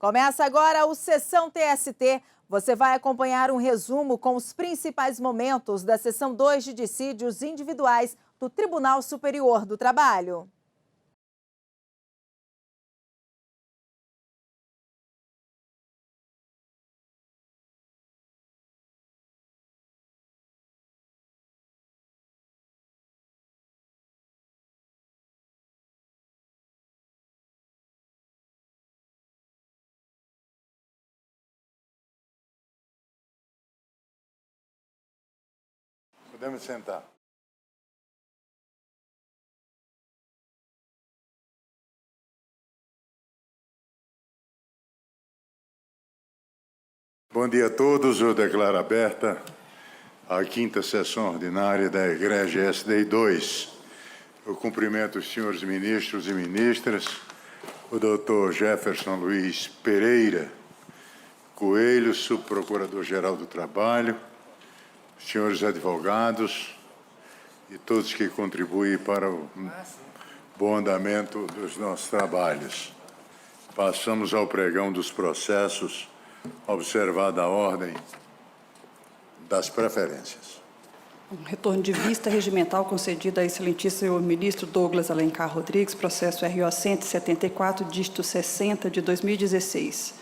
Começa agora o Sessão TST. Você vai acompanhar um resumo com os principais momentos da Sessão 2 de dissídios individuais do Tribunal Superior do Trabalho. Podemos sentar. Bom dia a todos. Eu declaro aberta a quinta sessão ordinária da Egrégia SDI 2. Eu cumprimento os senhores ministros e ministras, o doutor Jefferson Luiz Pereira Coelho, subprocurador-geral do Trabalho, senhores advogados e todos que contribuem para o bom andamento dos nossos trabalhos. Passamos ao pregão dos processos, observada a ordem das preferências. Um retorno de vista regimental concedido a excelentíssimo senhor ministro Douglas Alencar Rodrigues, processo RO 174, dígito 60, de 2016.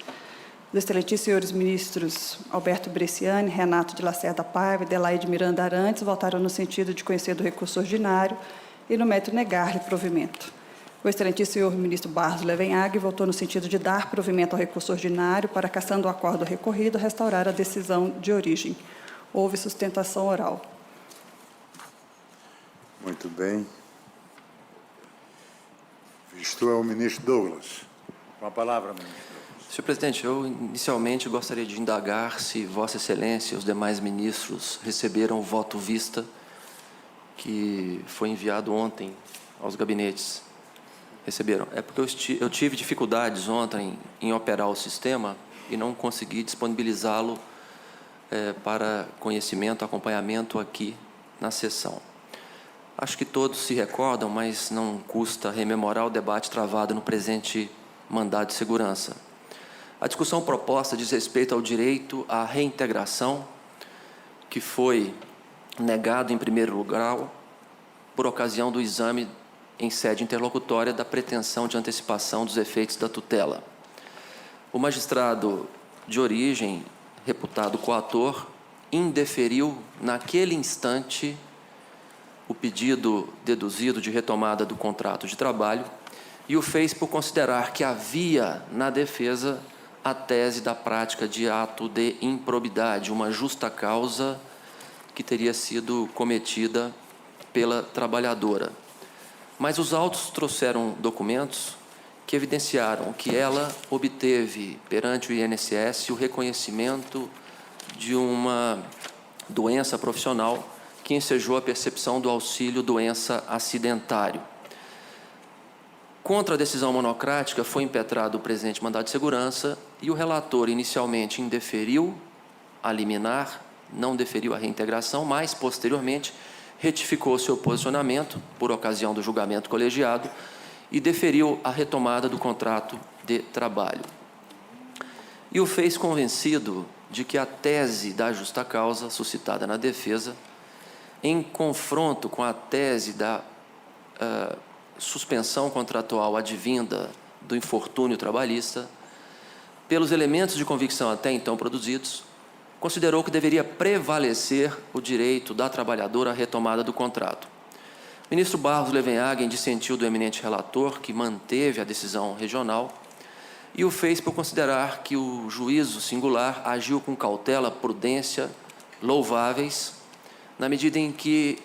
Os excelentíssimos senhores ministros Alberto Bresciani, Renato de Lacerda Paiva e Adelaide Miranda Arantes votaram no sentido de conhecer do recurso ordinário e no mérito negar-lhe provimento. O excelentíssimo senhor ministro Barros Levenhague votou no sentido de dar provimento ao recurso ordinário para, cassando o acordo recorrido, restaurar a decisão de origem. Houve sustentação oral. Muito bem. Visto é o ministro Douglas. Com a palavra, ministro. Senhor presidente, eu inicialmente gostaria de indagar se Vossa Excelência e os demais ministros receberam o voto vista que foi enviado ontem aos gabinetes. Receberam? É porque eu tive dificuldades ontem em operar o sistema e não consegui disponibilizá-lo para conhecimento, acompanhamento aqui na sessão. Acho que todos se recordam, mas não custa rememorar o debate travado no presente mandado de segurança. A discussão proposta diz respeito ao direito à reintegração, que foi negado em primeiro lugar por ocasião do exame em sede interlocutória da pretensão de antecipação dos efeitos da tutela. O magistrado de origem, reputado coator, indeferiu naquele instante o pedido deduzido de retomada do contrato de trabalho e o fez por considerar que havia na defesa a tese da prática de ato de improbidade, uma justa causa que teria sido cometida pela trabalhadora. Mas os autos trouxeram documentos que evidenciaram que ela obteve perante o INSS o reconhecimento de uma doença profissional que ensejou a percepção do auxílio doença acidentário. Contra a decisão monocrática foi impetrado o presente mandado de segurança e o relator inicialmente indeferiu a liminar, não deferiu a reintegração, mas posteriormente retificou seu posicionamento por ocasião do julgamento colegiado e deferiu a retomada do contrato de trabalho. E o fez convencido de que a tese da justa causa suscitada na defesa, em confronto com a tese da suspensão contratual advinda do infortúnio trabalhista, pelos elementos de convicção até então produzidos, considerou que deveria prevalecer o direito da trabalhadora à retomada do contrato. O ministro Barros Levenhague dissentiu do eminente relator, que manteve a decisão regional, e o fez por considerar que o juízo singular agiu com cautela, prudência, louváveis, na medida em que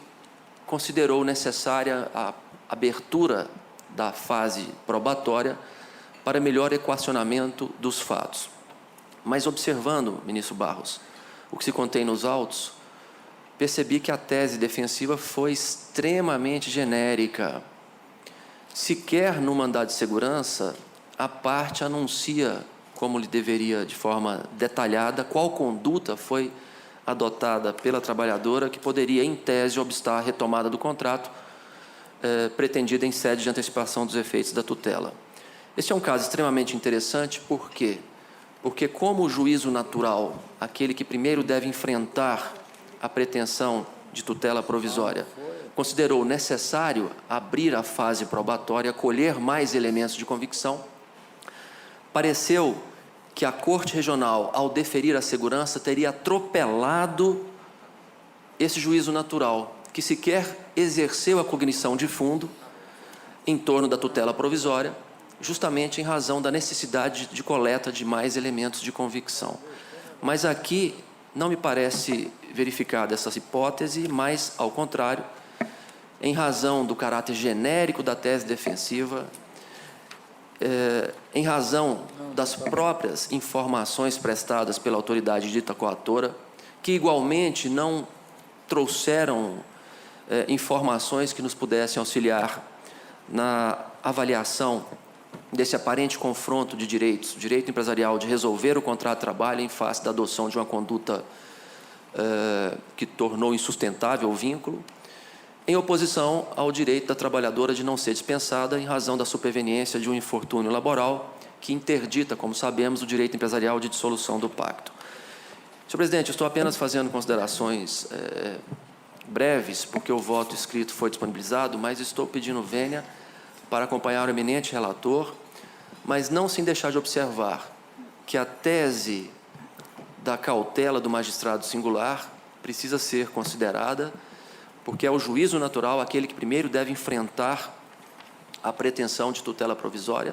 considerou necessária a abertura da fase probatória para melhor equacionamento dos fatos. Mas observando, ministro Barros, o que se contém nos autos, percebi que a tese defensiva foi extremamente genérica. Sequer no mandado de segurança, a parte anuncia, como lhe deveria de forma detalhada, qual conduta foi adotada pela trabalhadora que poderia, em tese, obstar a retomada do contrato pretendida em sede de antecipação dos efeitos da tutela. Este é um caso extremamente interessante, por quê? Porque como o juízo natural, aquele que primeiro deve enfrentar a pretensão de tutela provisória, considerou necessário abrir a fase probatória, colher mais elementos de convicção, pareceu que a Corte Regional, ao deferir a segurança, teria atropelado esse juízo natural, que sequer exerceu a cognição de fundo em torno da tutela provisória, justamente em razão da necessidade de coleta de mais elementos de convicção. Mas aqui não me parece verificada essa hipótese, mas, ao contrário, em razão do caráter genérico da tese defensiva, em razão das próprias informações prestadas pela autoridade dita coatora, que igualmente não trouxeram informações que nos pudessem auxiliar na avaliação desse aparente confronto de direitos, direito empresarial de resolver o contrato de trabalho em face da adoção de uma conduta que tornou insustentável o vínculo, em oposição ao direito da trabalhadora de não ser dispensada em razão da superveniência de um infortúnio laboral que interdita, como sabemos, o direito empresarial de dissolução do pacto. Senhor presidente, eu estou apenas fazendo considerações breves, porque o voto escrito foi disponibilizado, mas estou pedindo vênia para acompanhar o eminente relator, mas não sem deixar de observar que a tese da cautela do magistrado singular precisa ser considerada, porque é o juízo natural aquele que primeiro deve enfrentar a pretensão de tutela provisória,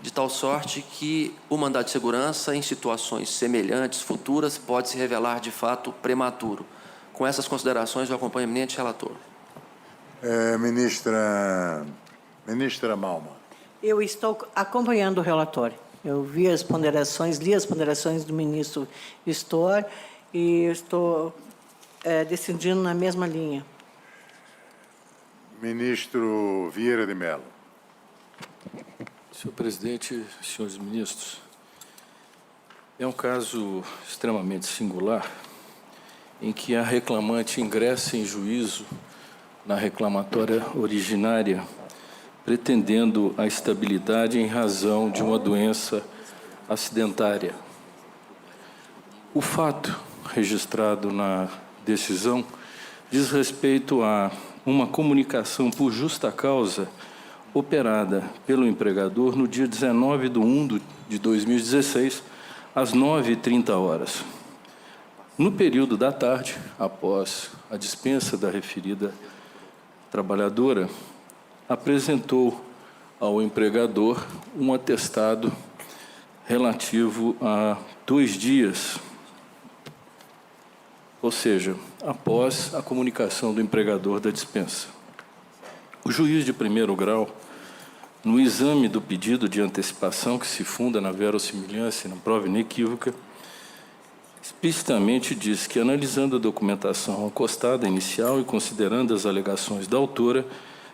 de tal sorte que o mandado de segurança, em situações semelhantes, futuras, pode se revelar de fato prematuro. Com essas considerações, eu acompanho o eminente relator. Ministra Malman. Eu estou acompanhando o relatório. Eu vi as ponderações, li as ponderações do ministro Stor e estou decidindo na mesma linha. Ministro Vieira de Mello. Senhor presidente, senhores ministros, é um caso extremamente singular em que a reclamante ingressa em juízo na reclamatória originária, pretendendo a estabilidade em razão de uma doença acidentária. O fato registrado na decisão diz respeito a uma comunicação por justa causa operada pelo empregador no dia 19/1 de 2016, às 9h30. No período da tarde, após a dispensa da referida trabalhadora, apresentou ao empregador um atestado relativo a 2 dias, ou seja, após a comunicação do empregador da dispensa. O juiz de primeiro grau, no exame do pedido de antecipação, que se funda na verossimilhança e na prova inequívoca, explicitamente diz que, analisando a documentação acostada inicial e considerando as alegações da autora,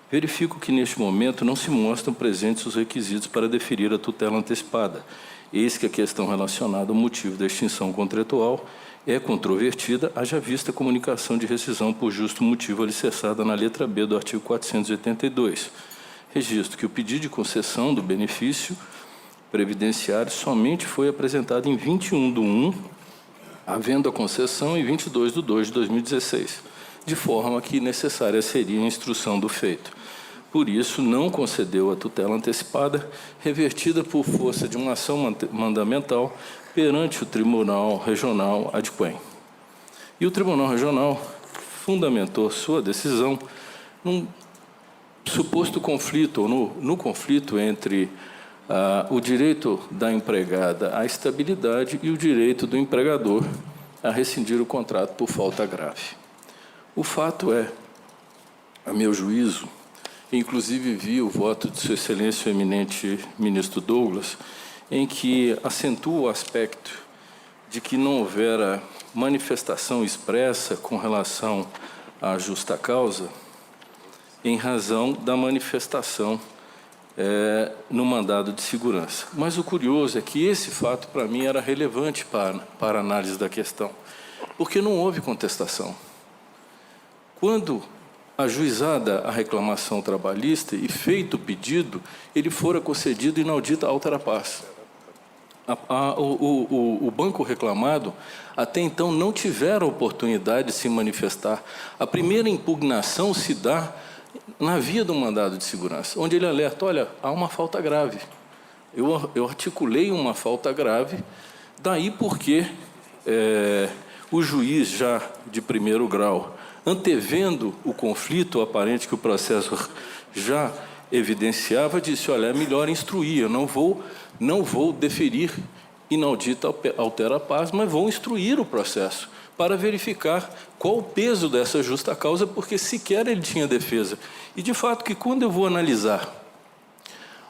verifico que, neste momento, não se mostram presentes os requisitos para deferir a tutela antecipada. Eis que a questão relacionada ao motivo da extinção contratual é controvertida, haja vista a comunicação de rescisão por justo motivo alicerçada na letra B do artigo 482. Registro que o pedido de concessão do benefício previdenciário somente foi apresentado em 21/1, havendo a concessão em 22/2 de 2016, de forma que necessária seria a instrução do feito. Por isso, não concedeu a tutela antecipada, revertida por força de uma ação mandamental perante o Tribunal Regional adquém. E o Tribunal Regional fundamentou sua decisão num suposto conflito, ou no conflito entre o direito da empregada à estabilidade e o direito do empregador a rescindir o contrato por falta grave. O fato é, a meu juízo, inclusive vi o voto de Sua Excelência o eminente ministro Douglas, em que acentua o aspecto de que não houvera manifestação expressa com relação à justa causa, em razão da manifestação no mandado de segurança. Mas o curioso é que esse fato, para mim, era relevante para a análise da questão, porque não houve contestação. Quando ajuizada a reclamação trabalhista e feito o pedido, ele fora concedido inaudita altera pars. O banco reclamado, até então, não tivera a oportunidade de se manifestar. A primeira impugnação se dá na via do mandado de segurança, onde ele alerta, olha, há uma falta grave. Eu articulei uma falta grave, daí porque o juiz, já de primeiro grau, antevendo o conflito aparente que o processo já evidenciava, disse, olha, é melhor instruir, eu não vou deferir inaudita altera pars, mas vou instruir o processo para verificar qual o peso dessa justa causa, porque sequer ele tinha defesa. E, de fato, que quando eu vou analisar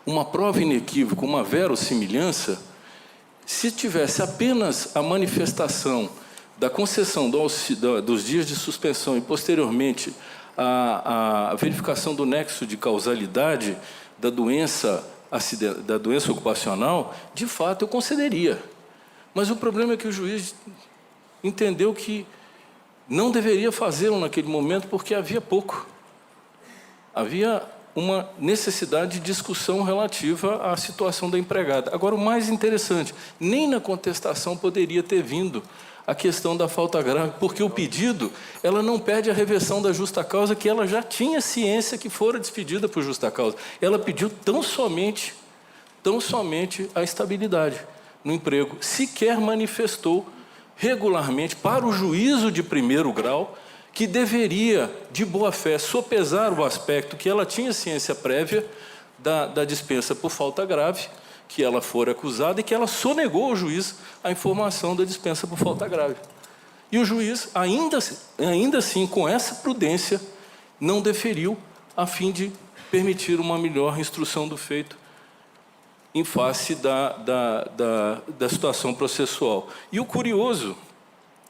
uma prova inequívoca, uma verossimilhança, se tivesse apenas a manifestação da concessão dos dias de suspensão e, posteriormente, a verificação do nexo de causalidade da doença ocupacional, de fato, eu concederia. Mas o problema é que o juiz entendeu que não deveria fazê-lo naquele momento porque havia pouco. Havia uma necessidade de discussão relativa à situação da empregada. Agora, o mais interessante, nem na contestação poderia ter vindo a questão da falta grave, porque o pedido, ela não pede a reversão da justa causa, que ela já tinha ciência que fora despedida por justa causa. Ela pediu tão somente a estabilidade no emprego. Sequer manifestou regularmente para o juízo de primeiro grau que deveria, de boa-fé, sopesar o aspecto que ela tinha ciência prévia da dispensa por falta grave, que ela fora acusada e que ela sonegou ao juiz a informação da dispensa por falta grave. E o juiz, ainda assim, com essa prudência, não deferiu a fim de permitir uma melhor instrução do feito em face da situação processual. E o curioso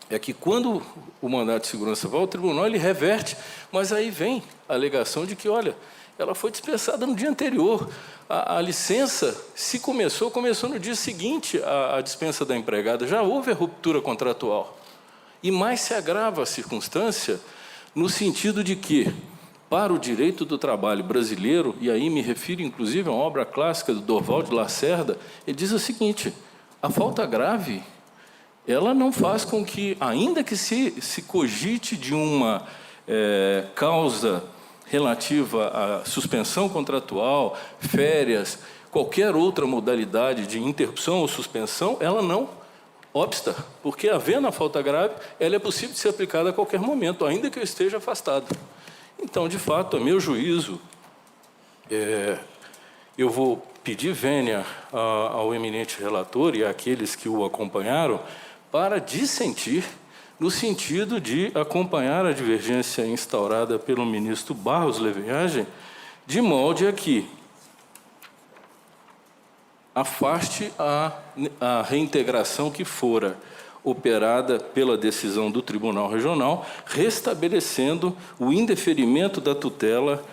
é que, quando o mandado de segurança vai ao tribunal, ele reverte, mas aí vem a alegação de que, olha, ela foi dispensada no dia anterior. A licença, se começou no dia seguinte à dispensa da empregada. Já houve a ruptura contratual. E mais se agrava a circunstância no sentido de que, para o direito do trabalho brasileiro, e aí me refiro inclusive a uma obra clássica do Dorval de Lacerda, ele diz o seguinte, a falta grave, ela não faz com que, ainda que se cogite de uma causa relativa à suspensão contratual, férias, qualquer outra modalidade de interrupção ou suspensão, ela não obsta, porque, havendo a falta grave, ela é possível de ser aplicada a qualquer momento, ainda que eu esteja afastado. Então, de fato, a meu juízo, eu vou pedir vênia ao eminente relator e àqueles que o acompanharam para dissentir no sentido de acompanhar a divergência instaurada pelo ministro Barros Levenhagem, de molde a que afaste a reintegração que fora operada pela decisão do Tribunal Regional, restabelecendo o indeferimento da tutela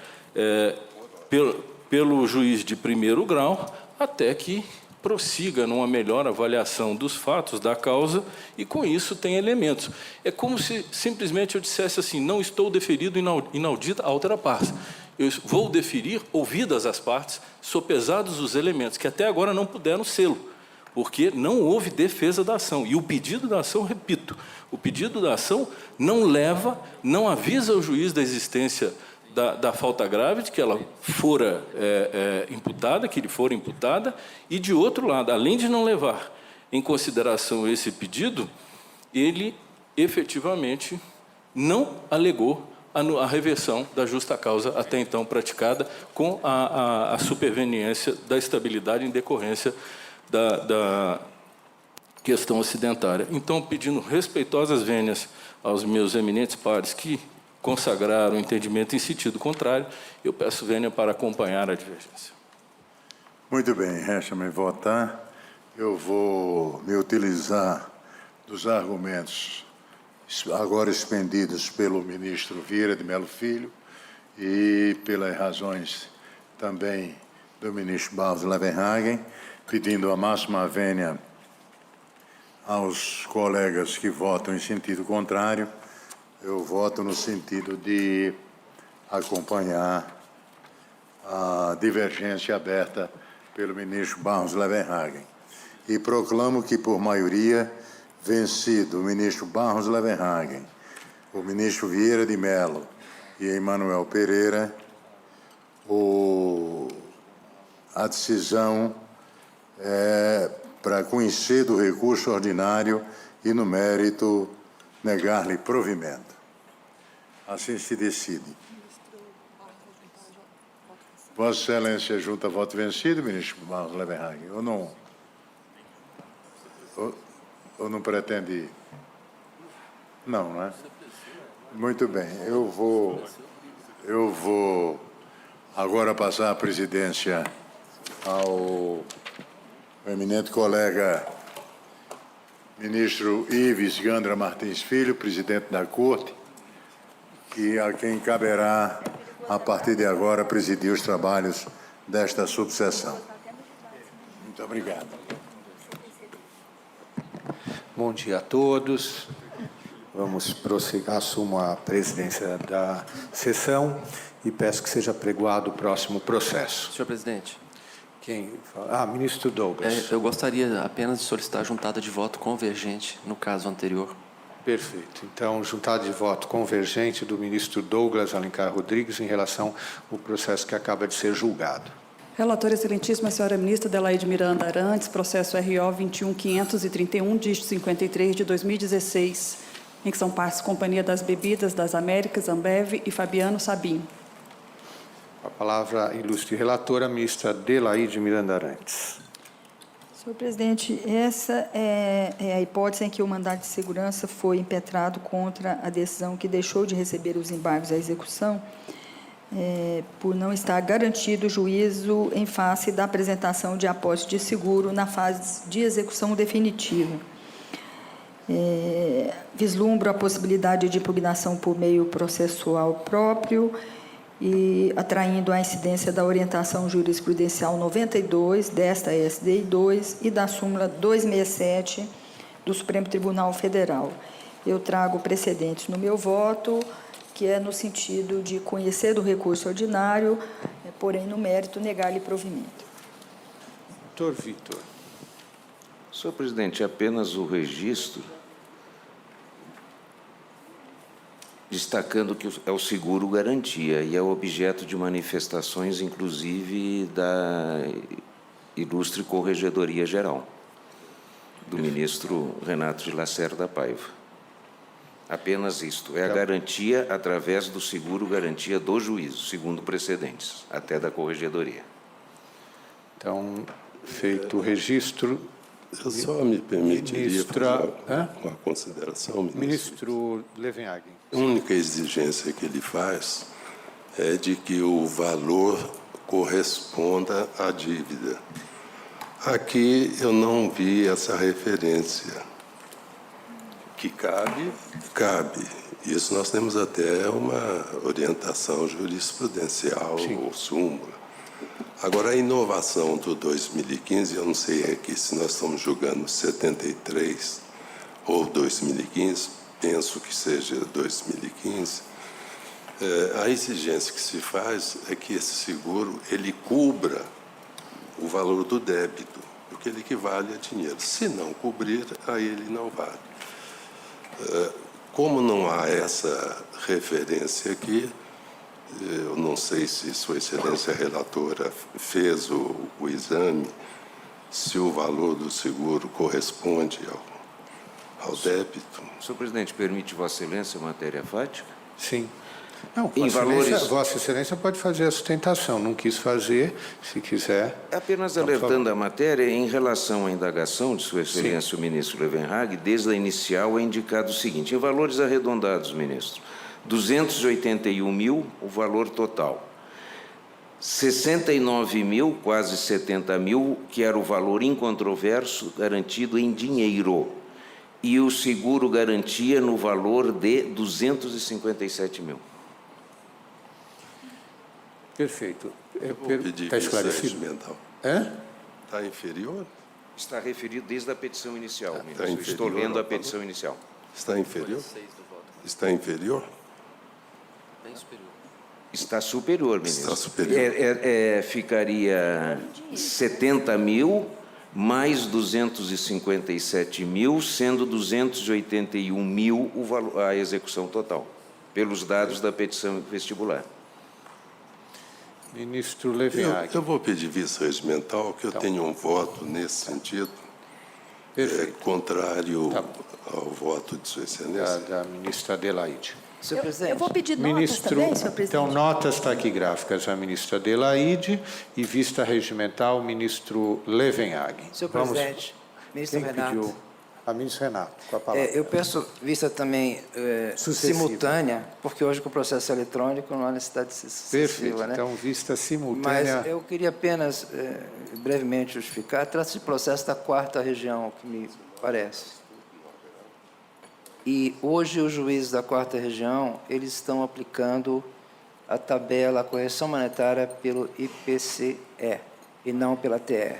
pelo juiz de primeiro grau, até que prossiga numa melhor avaliação dos fatos da causa e, com isso, tem elementos. É como se simplesmente eu dissesse assim, não estou deferido inaudita altera pars. Eu vou deferir, ouvidas as partes, sopesados os elementos, que até agora não puderam sê-lo, porque não houve defesa da ação. E o pedido da ação, repito, o pedido da ação não avisa o juiz da existência da falta grave, de que ela fora imputada, que ele fora imputada, e, de outro lado, além de não levar em consideração esse pedido, ele efetivamente não alegou a reversão da justa causa até então praticada com a superveniência da estabilidade em decorrência da questão ocidentária. Então, pedindo respeitosas vênias aos meus eminentes pares que consagraram o entendimento em sentido contrário, eu peço vênia para acompanhar a divergência. Muito bem, resta-me votar. Eu vou me utilizar dos argumentos agora expendidos pelo ministro Vieira de Mello Filho e pelas razões também do ministro Barros Levenhagen, pedindo a máxima vênia aos colegas que votam em sentido contrário. Eu voto no sentido de acompanhar a divergência aberta pelo ministro Barros Levenhagen. E proclamo que, por maioria, vencido o ministro Barros Levenhagen, o ministro Vieira de Mello e Emanuel Pereira, a decisão é para conhecer do recurso ordinário e, no mérito, negar-lhe provimento. Assim se decide. Vossa Excelência junta voto vencido, ministro Barros Levenhagen, ou não? Ou não pretende? Não, não é? Muito bem. Eu vou agora passar a presidência ao eminente colega ministro Ives Gandra Martins Filho, presidente da Corte, e a quem caberá, a partir de agora, presidir os trabalhos desta subseção. Muito obrigado. Bom dia a todos. Vamos prosseguir, assumo a presidência da sessão e peço que seja pregoado o próximo processo. Senhor presidente, Quem fala? Ministro Douglas. eu gostaria apenas de solicitar a juntada de voto convergente no caso anterior. Perfeito. Então, juntada de voto convergente do ministro Douglas Alencar Rodrigues em relação ao processo que acaba de ser julgado. Relatora excelentíssima senhora ministra Adelaide Miranda Arantes, processo RO 21531, dígito 53 de 2016, em que são partes Companhia das Bebidas das Américas, Ambev e Fabiano Sabim. A palavra, ilustre relatora, a ministra Adelaide Miranda Arantes. Senhor presidente, essa é a hipótese em que o mandado de segurança foi impetrado contra a decisão que deixou de receber os embargos à execução, por não estar garantido o juízo em face da apresentação de apósito de seguro na fase de execução definitiva. Vislumbro a possibilidade de impugnação por meio processual próprio e atraindo a incidência da orientação jurisprudencial 92 desta SDI 2 e da súmula 267 do Supremo Tribunal Federal. Eu trago precedentes no meu voto, que é no sentido de conhecer do recurso ordinário, porém, no mérito, negar-lhe provimento. Doutor Vitor. Senhor presidente, apenas o registro, destacando que é o seguro garantia e é objeto de manifestações, inclusive, da ilustre Corregedoria Geral, do ministro Renato de Lacerda Paiva. Apenas isto, é a garantia através do seguro garantia do juízo, segundo precedentes, até da Corregedoria. Então, feito o registro... Eu só me permitiria fazer uma consideração, ministro. Ministro Levenhagen. A única exigência que ele faz é de que o valor corresponda à dívida. Aqui eu não vi essa referência. Que cabe? Cabe. Isso nós temos até uma orientação jurisprudencial ou súmula. Agora, a inovação do 2015, eu não sei aqui se nós estamos julgando 73 ou 2015, penso que seja 2015, a exigência que se faz é que esse seguro ele cubra o valor do débito, porque ele equivale a dinheiro. Se não cobrir, aí ele não vale. Como não há essa referência aqui, eu não sei se Sua Excelência relatora fez o exame, se o valor do seguro corresponde ao débito. Senhor presidente, permite Vossa Excelência matéria fática? Sim. Não, Vossa Excelência pode fazer a sustentação. Não quis fazer, se quiser. Apenas alertando a matéria, em relação à indagação de Sua Excelência, o ministro Levenhagen, desde a inicial é indicado o seguinte: em valores arredondados, ministro, 281 mil, o valor total. 69 mil, quase 70 mil, que era o valor incontroverso garantido em dinheiro. E o seguro garantia no valor de 257 mil. Perfeito. Está esclarecido? Está inferior? Está referido desde a petição inicial, ministro. Está inferior, estou lendo a petição inicial. Está inferior? Está inferior? Bem superior. Está superior, ministro. Está superior. Ficaria 70 mil mais 257 mil, sendo 281 mil a execução total, pelos dados da petição vestibular. Ministro Levenhag. Eu vou pedir vista regimental, que eu tenho um voto nesse sentido, contrário ao voto de Sua Excelência. Da ministra Adelaide. Senhor presidente. Eu vou pedir notas Ministro, também, senhor presidente. então, notas taquigráficas à ministra Adelaide e vista regimental, ministro Levenhag. Senhor Vamos- presidente, ministro Quem Renato. pediu? A ministra Renato, com a palavra. Eu peço vista também Sucessiva. simultânea, porque hoje com o processo eletrônico não há necessidade de ser sucessiva, Perfeito. né? Então, vista Mas simultânea. eu queria apenas brevemente justificar. Trata-se de processo da 4ª região, que me parece. E hoje os juízes da 4ª região, eles estão aplicando a tabela, a correção monetária pelo IPCE e não pela TR.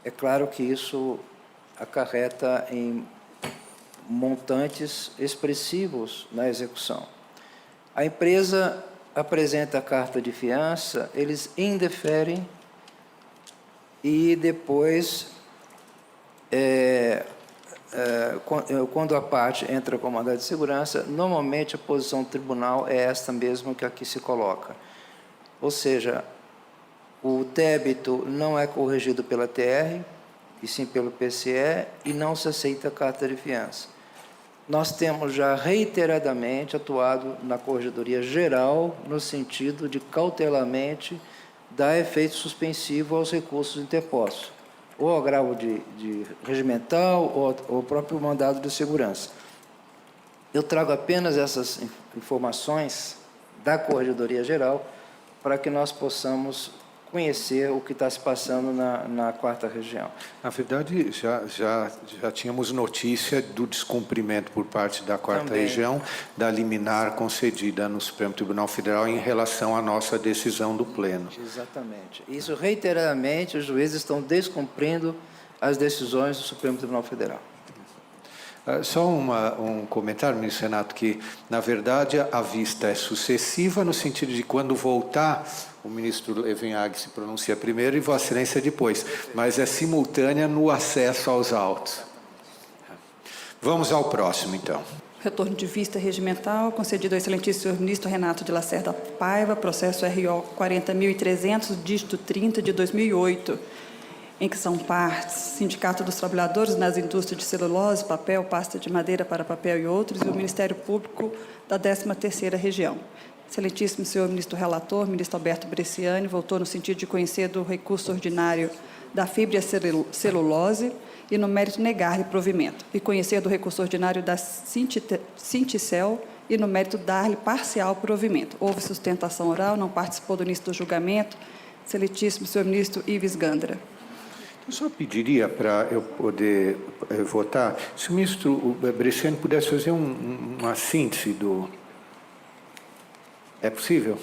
É claro que isso acarreta em montantes expressivos na execução. A empresa apresenta a carta de fiança, eles indeferem e depois, quando a parte entra com mandado de segurança, normalmente a posição do tribunal é esta mesmo que aqui se coloca. Ou seja, o débito não é corrigido pela TR, e sim pelo PCE, e não se aceita a carta de fiança. Nós temos já reiteradamente atuado na Corregedoria Geral no sentido de cautelamente dar efeito suspensivo aos recursos interpostos, ou agravo de regimental, ou o próprio mandado de segurança. Eu trago apenas essas informações da Corregedoria Geral para que nós possamos conhecer o que está se passando na 4ª região. Na verdade, já tínhamos notícia do descumprimento por parte da 4ª Também. região da liminar concedida no Supremo Tribunal Federal em relação à nossa decisão do Pleno. Exatamente. Isso, reiteradamente, os juízes estão descumprindo as decisões do Supremo Tribunal Federal. Só um comentário, ministro Renato, que, na verdade, a vista é sucessiva no sentido de quando voltar, o ministro Levenhag se pronuncia primeiro e Vossa Excelência depois, mas é simultânea no acesso aos autos. Vamos ao próximo, então. Retorno de vista regimental, concedido ao excelentíssimo senhor ministro Renato de Lacerda Paiva, processo RO 40.300, dígito 30, de 2008, em que são partes Sindicato dos Trabalhadores nas Indústrias de Celulose, Papel, Pasta de Madeira para Papel e outros, e o Ministério Público da 13ª Região. Excelentíssimo senhor ministro relator, ministro Alberto Bresciani, voltou no sentido de conhecer do recurso ordinário da fibra e celulose e, no mérito, negar-lhe provimento, e conhecer do recurso ordinário da Sinticel e, no mérito, dar-lhe parcial provimento. Houve sustentação oral, não participou do início do julgamento. Excelentíssimo senhor ministro Ives Gandra. Eu só pediria, para eu poder votar, se o ministro Bresciani pudesse fazer uma síntese do... É possível?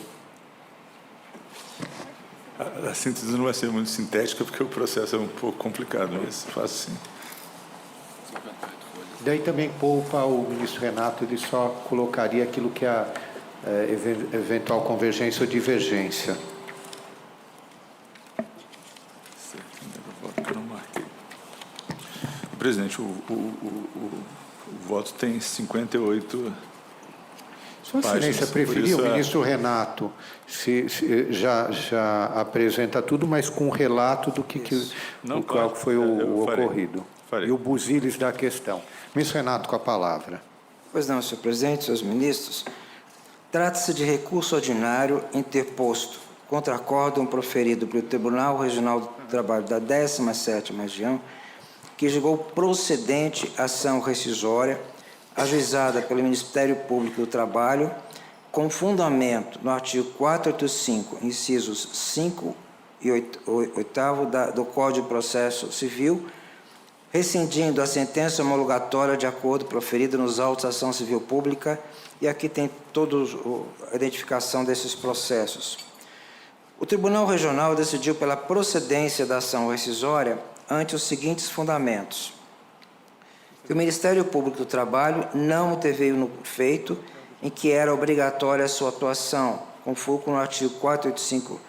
A síntese não vai ser muito sintética, porque o processo é um pouco complicado, mas faço sim. Daí também poupa o ministro Renato, ele só colocaria aquilo que é a eventual convergência ou divergência. Presidente, o voto tem 58 Sua Excelência preferia o ministro Renato já apresenta tudo, mas com um relato do qual foi o ocorrido. Farei. E o buziles da questão. Ministro Renato, com a palavra. Pois não, senhor presidente, senhores ministros. Trata-se de recurso ordinário interposto contra acórdão proferido pelo Tribunal Regional do Trabalho da 17ª Região, que julgou procedente ação rescisória ajuizada pelo Ministério Público do Trabalho, com fundamento no artigo 485, incisos 5 e 8 do Código de Processo Civil, rescindindo a sentença homologatória de acordo proferida nos autos de ação civil pública, e aqui tem toda a identificação desses processos. O Tribunal Regional decidiu pela procedência da ação rescisória ante os seguintes fundamentos: que o Ministério Público do Trabalho não interveio no feito em que era obrigatória a sua atuação, com fulcro no artigo 485,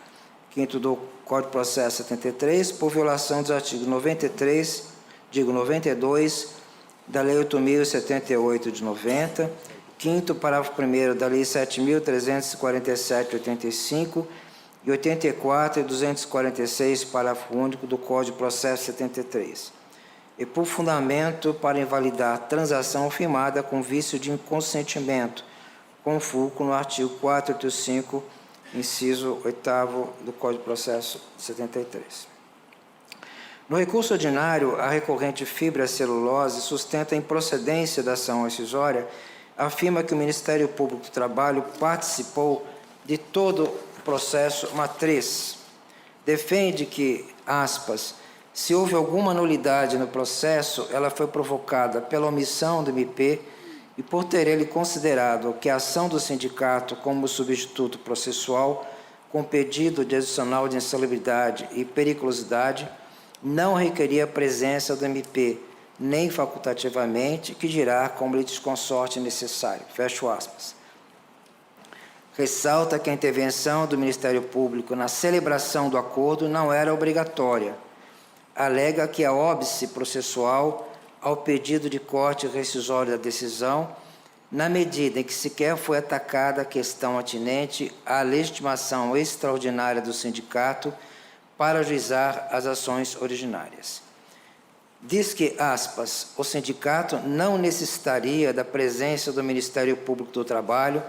5º do Código de Processo 73, por violação dos artigos 92 da Lei 8.078 de 90, 5º parágrafo 1º da Lei 7.347 de 85 e 84 e 246, parágrafo único do Código de Processo 73. E por fundamento para invalidar transação firmada com vício de inconsentimento, com fulcro no artigo 485, inciso 8º do Código de Processo 73. No recurso ordinário, a recorrente Fibra Celulose sustenta a improcedência da ação rescisória, afirma que o Ministério Público do Trabalho participou de todo o processo matriz. Defende que, aspas, se houve alguma nulidade no processo, ela foi provocada pela omissão do MP e por ter ele considerado que a ação do sindicato como substituto processual, com pedido de adicional de insalubridade e periculosidade, não requeria a presença do MP, nem facultativamente, que dirá como litisconsorte necessário. Fecho aspas. Ressalta que a intervenção do Ministério Público na celebração do acordo não era obrigatória. Alega que a óbice processual ao pedido de corte rescisório da decisão, na medida em que sequer foi atacada a questão atinente à legitimação extraordinária do sindicato para ajuizar as ações originárias. Diz que, aspas, o sindicato não necessitaria da presença do Ministério Público do Trabalho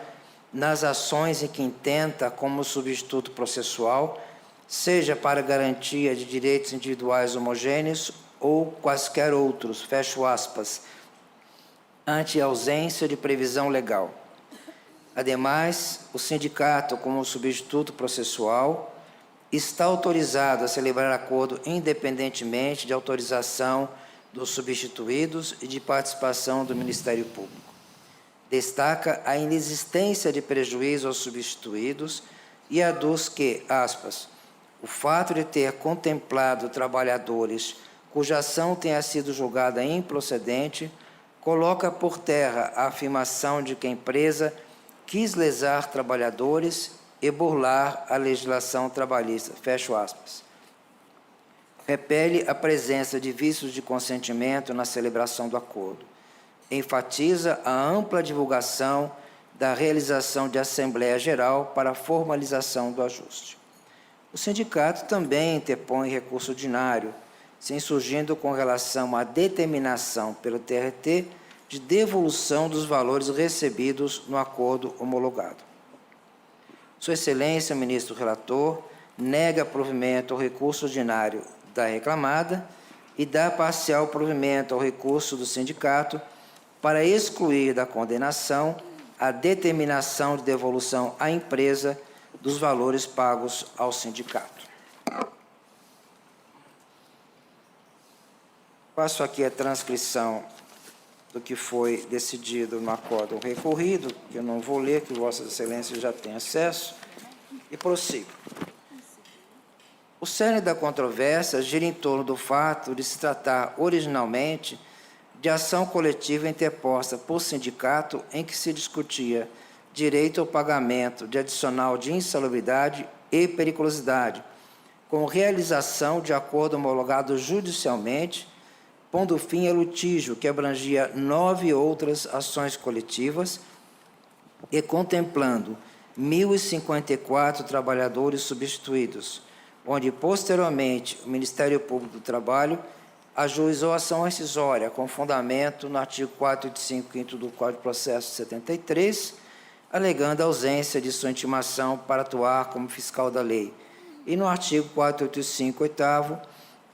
nas ações em que intenta como substituto processual, seja para garantia de direitos individuais homogêneos ou quaisquer outros, fecho aspas, ante a ausência de previsão legal. Ademais, o sindicato, como substituto processual, está autorizado a celebrar acordo independentemente de autorização dos substituídos e de participação do Ministério Público. Destaca a inexistência de prejuízo aos substituídos e aduz que, aspas, o fato de ter contemplado trabalhadores cuja ação tenha sido julgada improcedente coloca por terra a afirmação de que a empresa quis lesar trabalhadores e burlar a legislação trabalhista. Fecho aspas. Repele a presença de vícios de consentimento na celebração do acordo. Enfatiza a ampla divulgação da realização de Assembleia Geral para a formalização do ajuste. O sindicato também interpõe recurso ordinário, se insurgindo com relação à determinação pelo TRT de devolução dos valores recebidos no acordo homologado. Sua Excelência, ministro relator, nega provimento ao recurso ordinário da reclamada e dá parcial provimento ao recurso do sindicato para excluir da condenação a determinação de devolução à empresa dos valores pagos ao sindicato. Passo aqui a transcrição do que foi decidido no acordo recorrido, que eu não vou ler, que Vossa Excelência já tem acesso, e prossigo. O cerne da controvérsia gira em torno do fato de se tratar originalmente de ação coletiva interposta por sindicato em que se discutia direito ao pagamento de adicional de insalubridade e periculosidade, com realização de acordo homologado judicialmente, pondo fim ao litígio que abrangia 9 outras ações coletivas e contemplando 1.054 trabalhadores substituídos, onde, posteriormente, o Ministério Público do Trabalho ajuizou ação rescisória com fundamento no artigo 485, 5º do Código de Processo 73, alegando a ausência de sua intimação para atuar como fiscal da lei, e no artigo 485, 8º,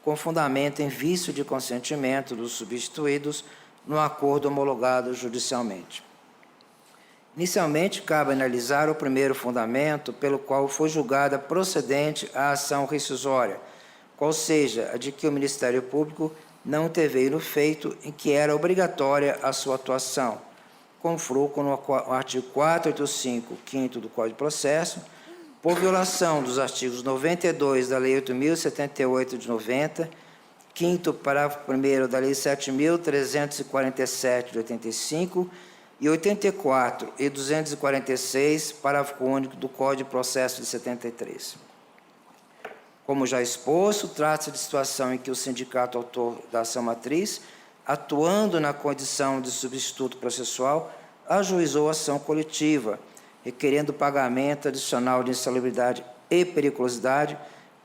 com fundamento em vício de consentimento dos substituídos no acordo homologado judicialmente. Inicialmente, cabe analisar o primeiro fundamento pelo qual foi julgada procedente a ação rescisória, qual seja a de que o Ministério Público não interveio no feito em que era obrigatória a sua atuação, com fulcro no artigo 485, 5º do Código de Processo, por violação dos artigos 92 da Lei 8.078 de 90, 5º parágrafo 1º da Lei 7.347 de 85 e 84 e 246, parágrafo único do Código de Processo de 73. Como já exposto, trata-se de situação em que o sindicato autor da ação matriz, atuando na condição de substituto processual, ajuizou a ação coletiva, requerendo pagamento adicional de insalubridade e periculosidade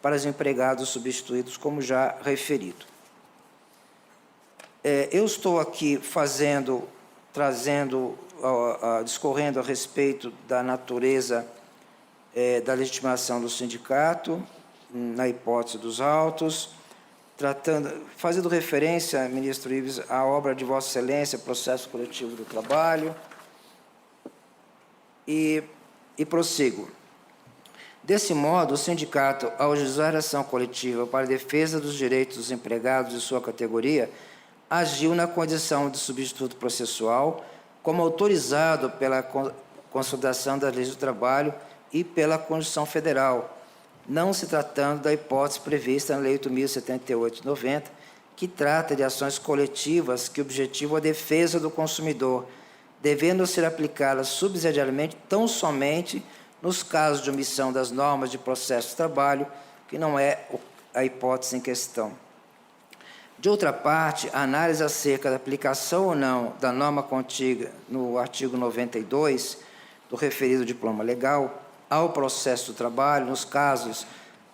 para os empregados substituídos, como já referido. Eu estou aqui discorrendo a respeito da natureza da legitimação do sindicato, na hipótese dos autos, fazendo referência, ministro Ives, à obra de Vossa Excelência, Processo Coletivo do Trabalho, e prossigo. Desse modo, o sindicato, ao ajuizar a ação coletiva para a defesa dos direitos dos empregados de sua categoria, agiu na condição de substituto processual, como autorizado pela Consolidação das Leis do Trabalho e pela Constituição Federal, não se tratando da hipótese prevista na Lei 8.078/90, que trata de ações coletivas que objetivam a defesa do consumidor, devendo ser aplicadas subsidiariamente tão somente nos casos de omissão das normas de processo de trabalho, que não é a hipótese em questão. De outra parte, a análise acerca da aplicação ou não da norma contida no artigo 92 do referido diploma legal ao processo do trabalho, nos casos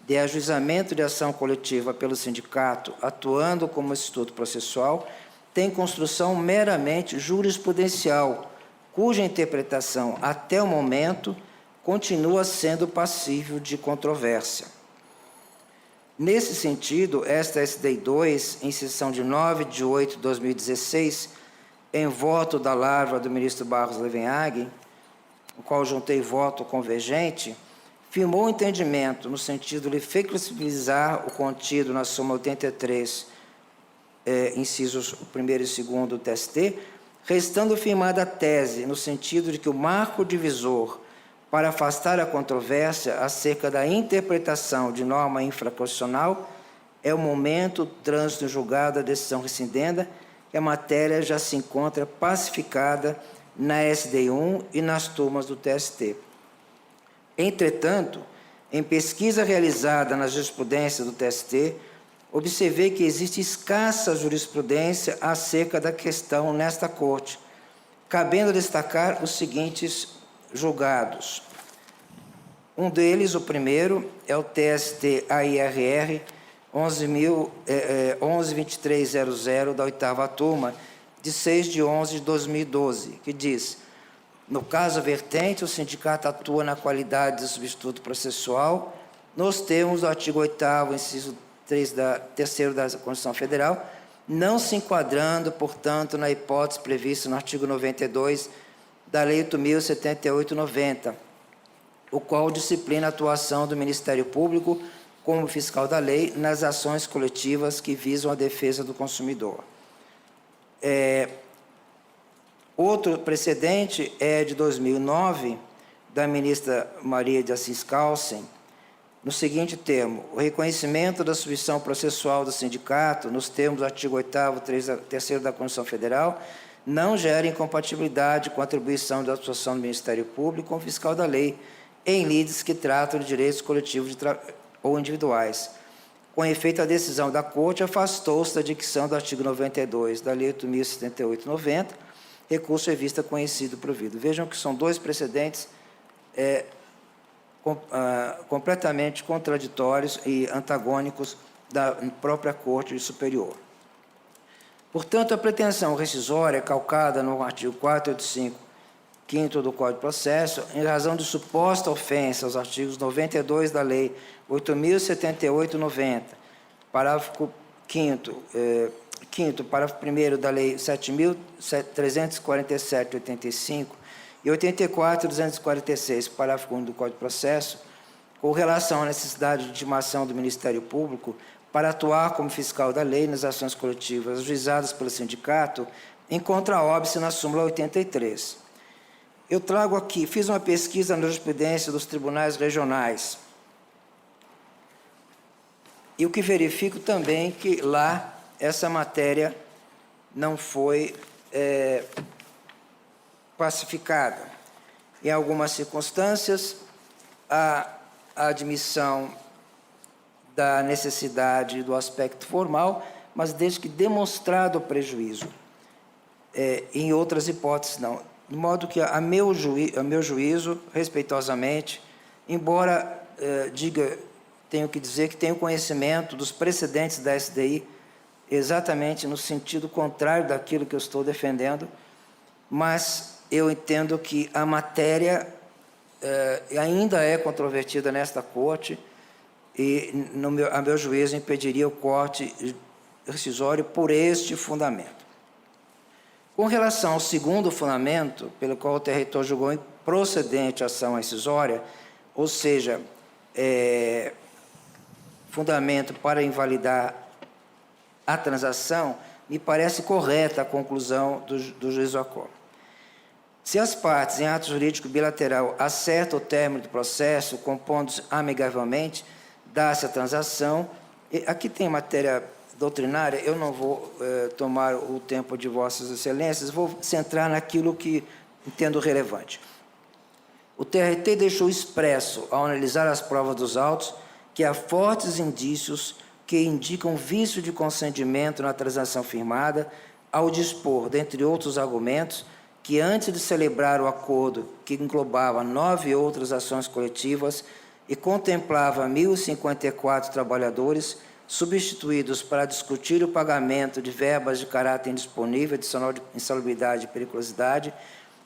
de ajuizamento de ação coletiva pelo sindicato, atuando como instituto processual, tem construção meramente jurisprudencial, cuja interpretação, até o momento, continua sendo passível de controvérsia. Nesse sentido, esta SDI 2, em sessão de 9 de 8 de 2016, em voto da lavra do ministro Barros Levenhagen, o qual juntei voto convergente, firmou o entendimento no sentido de flexibilizar o contido na súmula 83, incisos 1º e 2º do TST, restando firmada a tese no sentido de que o marco divisor para afastar a controvérsia acerca da interpretação de norma infraconstitucional é o momento do trânsito em julgado da decisão rescindenda, que a matéria já se encontra pacificada na SDI 1 e nas turmas do TST. Entretanto, em pesquisa realizada na jurisprudência do TST, observei que existe escassa jurisprudência acerca da questão nesta Corte, cabendo destacar os seguintes julgados. Um deles, o primeiro, é o TST AIRR 11.2300 da 8ª turma, de 6 de 11 de 2012, que diz: no caso vertente, o sindicato atua na qualidade de substituto processual, nos termos do artigo 8º, inciso 3º da Constituição Federal, não se enquadrando, portanto, na hipótese prevista no artigo 92 da Lei 8.078/90, o qual disciplina a atuação do Ministério Público como fiscal da lei nas ações coletivas que visam a defesa do consumidor. Outro precedente é de 2009, da ministra Maria de Assis Calcem, no seguinte termo: o reconhecimento da substituição processual do sindicato, nos termos do artigo 8º, 3º da Constituição Federal, não gera incompatibilidade com a atribuição da atuação do Ministério Público como fiscal da lei em lides que tratam de direitos coletivos ou individuais. Com efeito, a decisão da Corte afastou-se da dicção do artigo 92 da Lei 8.078/90, recurso em vista conhecido provido. Vejam que são dois precedentes completamente contraditórios e antagônicos da própria Corte Superior. Portanto, a pretensão rescisória calcada no artigo 485, 5º do Código de Processo, em razão de suposta ofensa aos artigos 92 da Lei 8.078/90, parágrafo 5º, parágrafo 1º da Lei 7.347/85 e 84.246, parágrafo 1 do Código de Processo, com relação à necessidade de intimação do Ministério Público para atuar como fiscal da lei nas ações coletivas ajuizadas pelo sindicato, encontra óbice na súmula 83. Eu trago aqui, fiz uma pesquisa na jurisprudência dos tribunais regionais, e o que verifico também que lá essa matéria não foi pacificada. Em algumas circunstâncias, a admissão da necessidade do aspecto formal, mas desde que demonstrado o prejuízo. Em outras hipóteses, não. De modo que, a meu juízo, respeitosamente, embora tenho que dizer que tenho conhecimento dos precedentes da SDI, exatamente no sentido contrário daquilo que eu estou defendendo, mas eu entendo que a matéria ainda é controvertida nesta Corte e, a meu juízo, impediria o corte rescisório por este fundamento. Com relação ao segundo fundamento, pelo qual o TRT julgou improcedente a ação rescisória, ou seja, fundamento para invalidar a transação, me parece correta a conclusão do juiz do acordo. Se as partes, em ato jurídico bilateral, acertam o término do processo, compondo-se amigavelmente, dá-se a transação. Aqui tem matéria doutrinária, eu não vou tomar o tempo de Vossas Excelências, vou centrar naquilo que entendo relevante. O TRT deixou expresso, ao analisar as provas dos autos, que há fortes indícios que indicam vício de consentimento na transação firmada, ao dispor, dentre outros argumentos, que antes de celebrar o acordo, que englobava 9 outras ações coletivas e contemplava 1.054 trabalhadores, substituídos para discutir o pagamento de verbas de caráter indisponível, adicional de insalubridade e periculosidade,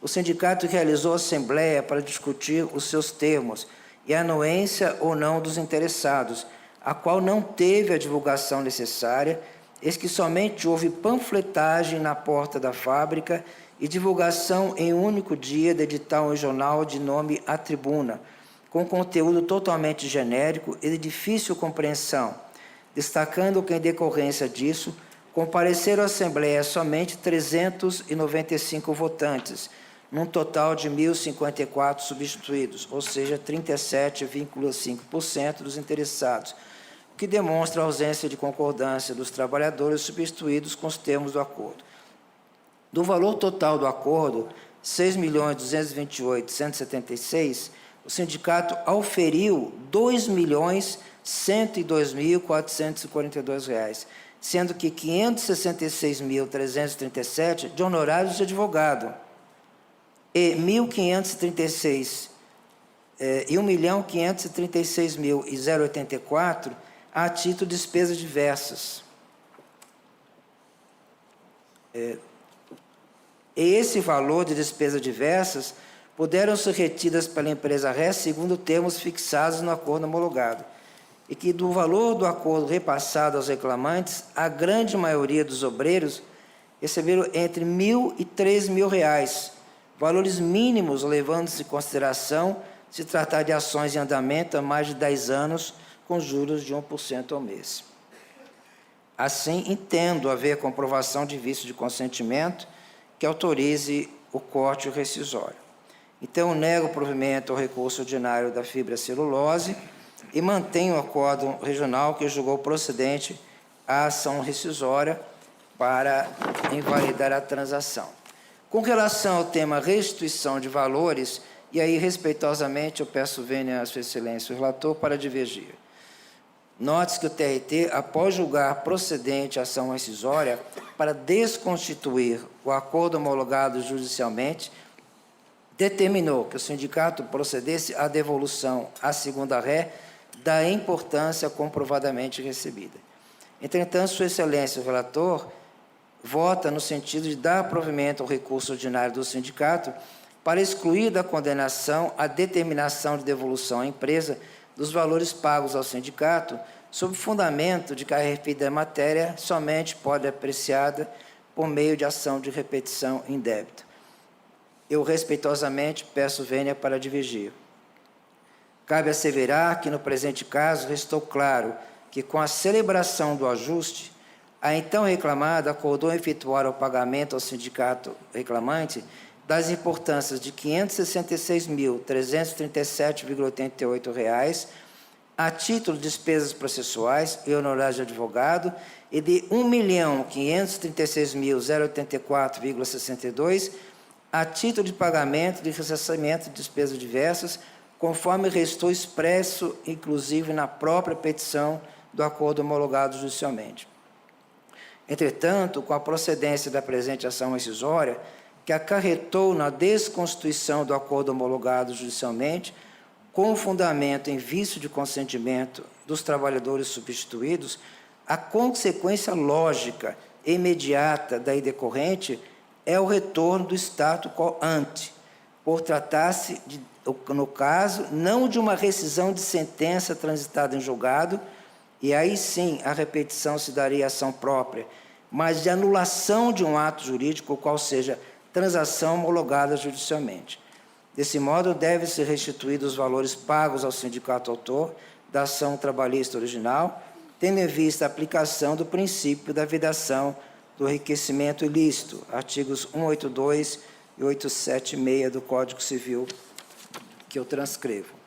o sindicato realizou assembleia para discutir os seus termos e a anuência ou não dos interessados, a qual não teve a divulgação necessária, eis que somente houve panfletagem na porta da fábrica e divulgação em um único dia de edital em jornal de nome A Tribuna, com conteúdo totalmente genérico e de difícil compreensão, destacando que, em decorrência disso, compareceram à Assembleia somente 395 votantes, num total de 1.054 substituídos, ou seja, 37,5% dos interessados, o que demonstra a ausência de concordância dos trabalhadores substituídos com os termos do acordo. Do valor total do acordo, R$ 6.228.176, o sindicato auferiu R$ 2.102.442, sendo que R$ 566.337 de honorários de advogado e R$ 1.536.084 a título de despesas diversas. E esse valor de despesas diversas puderam ser retidas pela empresa RES segundo termos fixados no acordo homologado, e que do valor do acordo repassado aos reclamantes, a grande maioria dos obreiros receberam entre R$ 1.000 e R$ 3.000, valores mínimos levando-se em consideração se tratar de ações em andamento há mais de 10 anos, com juros de 1% ao mês. Assim, entendo haver comprovação de vício de consentimento que autorize o corte rescisório. Então, nego o provimento ao recurso ordinário da fibra celulose e mantenho o acordo regional que julgou procedente a ação rescisória para invalidar a transação. Com relação ao tema restituição de valores, e aí, respeitosamente, eu peço vênia a Sua Excelência, o relator, para divergir. Note-se que o TRT, após julgar procedente a ação rescisória para desconstituir o acordo homologado judicialmente, determinou que o sindicato procedesse à devolução à segunda ré da importância comprovadamente recebida. Entretanto, Sua Excelência, o relator, vota no sentido de dar provimento ao recurso ordinário do sindicato para excluir da condenação a determinação de devolução à empresa dos valores pagos ao sindicato, sob fundamento de que a referida matéria somente pode ser apreciada por meio de ação de repetição em débito. Eu, respeitosamente, peço vênia para divergir. Cabe asseverar que, no presente caso, restou claro que, com a celebração do ajuste, a então reclamada acordou efetuar o pagamento ao sindicato reclamante das importâncias de R$ 566.337,88 a título de despesas processuais e honorários de advogado e de R$ 1.536.084,62 a título de pagamento de ressarcimento de despesas diversas, conforme restou expresso, inclusive na própria petição do acordo homologado judicialmente. Entretanto, com a procedência da presente ação rescisória, que acarretou na desconstituição do acordo homologado judicialmente, com fundamento em vício de consentimento dos trabalhadores substituídos, a consequência lógica e imediata daí decorrente é o retorno do status quo ante, por tratar-se, no caso, não de uma rescisão de sentença transitada em julgado, e aí sim a repetição se daria ação própria, mas de anulação de um ato jurídico, o qual seja transação homologada judicialmente. Desse modo, deve-se restituir os valores pagos ao sindicato autor da ação trabalhista original, tendo em vista a aplicação do princípio da vedação do enriquecimento ilícito, artigos 182 e 876 do Código Civil, que eu transcrevo.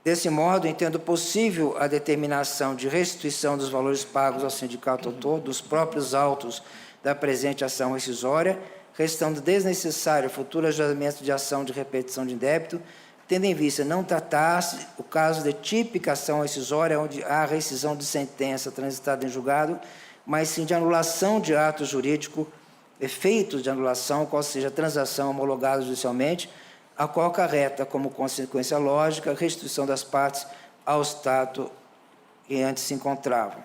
Desse modo, entendo possível a determinação de restituição dos valores pagos ao sindicato autor dos próprios autos da presente ação rescisória, restando desnecessário futuro ajuizamento de ação de repetição de débito, tendo em vista não tratar-se o caso de típica ação rescisória, onde há rescisão de sentença transitada em julgado, mas sim de anulação de ato jurídico, efeitos de anulação, qual seja a transação homologada judicialmente, a qual acarreta como consequência lógica a restituição das partes ao status que antes se encontravam.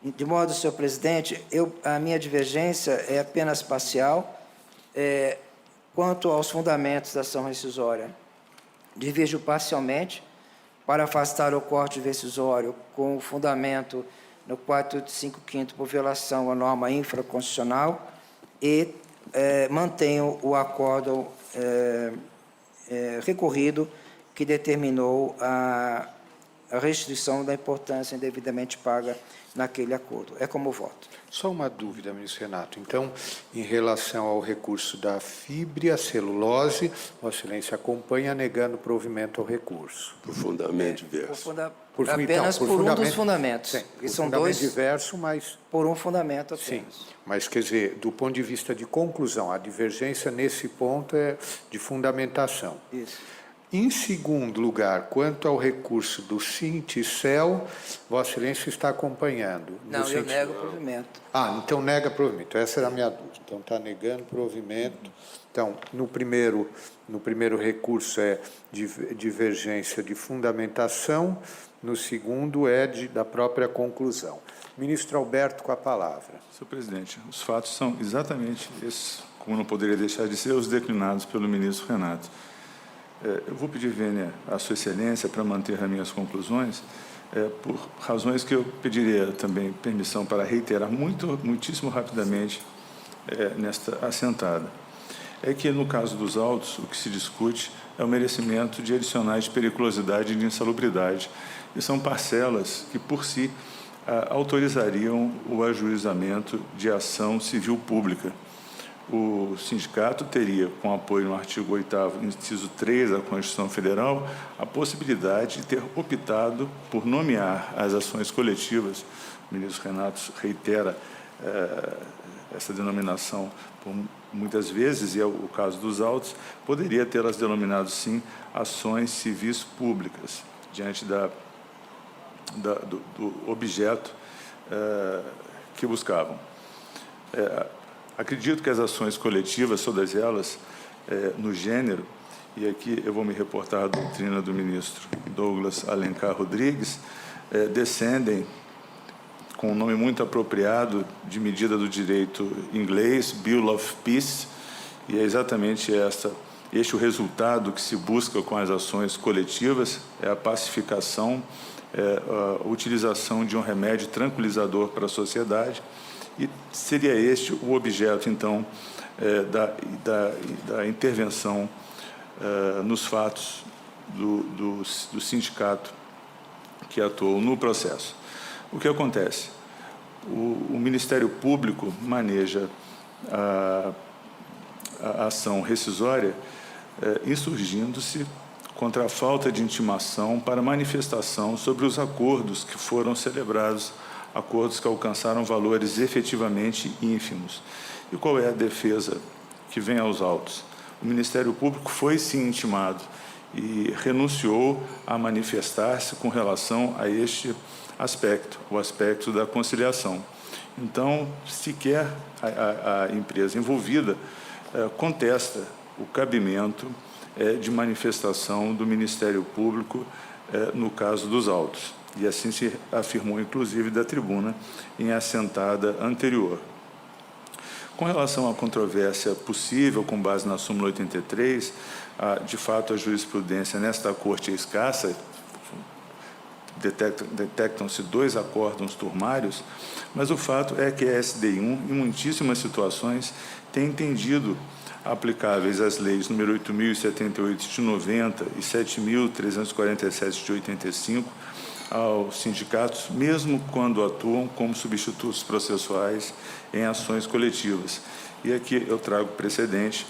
De modo, senhor presidente, a minha divergência é apenas parcial. Quanto aos fundamentos da ação rescisória, divirjo parcialmente para afastar o corte rescisório com o fundamento no 485º por violação à norma infraconstitucional e mantenho o acordo recorrido que determinou a restituição da importância indevidamente paga naquele acordo. É como voto. Só uma dúvida, ministro Renato. Então, em relação ao recurso da fibra, celulose, Vossa Excelência acompanha negando provimento ao recurso. Por fundamento diverso. Apenas por um dos fundamentos. Sim, que por são fundamento dois, diverso, mas... por um fundamento apenas. Sim, mas quer dizer, do ponto de vista de conclusão, a divergência nesse ponto é de fundamentação. Isso. Em segundo lugar, quanto ao recurso do Sinticel, Vossa Excelência está acompanhando. Não, eu nego o provimento. Então nega provimento. Essa era a minha dúvida. Então está negando provimento. Então, no primeiro recurso é divergência de fundamentação, no segundo é da própria conclusão. Ministro Alberto, com a palavra. Senhor presidente, os fatos são exatamente esses, como não poderia deixar de ser, os declinados pelo ministro Renato. Eu vou pedir vênia à Sua Excelência para manter as minhas conclusões, por razões que eu pediria também permissão para reiterar muitíssimo rapidamente nesta assentada. É que, no caso dos autos, o que se discute é o merecimento de adicionais de periculosidade e de insalubridade, e são parcelas que, por si, autorizariam o ajuizamento de ação civil pública. O sindicato teria, com apoio no artigo 8º, inciso 3 da Constituição Federal, a possibilidade de ter optado por nomear as ações coletivas. O ministro Renato reitera essa denominação por muitas vezes, e é o caso dos autos, poderia tê-las denominado, sim, ações civis públicas, diante do objeto que buscavam. Acredito que as ações coletivas, todas elas, no gênero, e aqui eu vou me reportar à doutrina do ministro Douglas Alencar Rodrigues, descendem com um nome muito apropriado de medida do direito inglês, Bill of Peace, e é exatamente este o resultado que se busca com as ações coletivas, é a pacificação, a utilização de um remédio tranquilizador para a sociedade, e seria este o objeto, então, da intervenção nos fatos do sindicato que atuou no processo. O que acontece? O Ministério Público maneja a ação rescisória insurgindo-se contra a falta de intimação para manifestação sobre os acordos que foram celebrados, acordos que alcançaram valores efetivamente ínfimos. E qual é a defesa que vem aos autos. O Ministério Público foi sim intimado e renunciou a manifestar-se com relação a este aspecto, o aspecto da conciliação. Então, sequer a empresa envolvida contesta o cabimento de manifestação do Ministério Público no caso dos autos. E assim se afirmou, inclusive, da tribuna em assentada anterior. Com relação à controvérsia possível, com base na súmula 83, de fato, a jurisprudência nesta Corte é escassa, detectam-se 2 acórdãos turmários, mas o fato é que a SDI 1, em muitíssimas situações, tem entendido aplicáveis às leis número 8.078 de 90 e 7.347 de 85 aos sindicatos, mesmo quando atuam como substitutos processuais em ações coletivas. E aqui eu trago precedente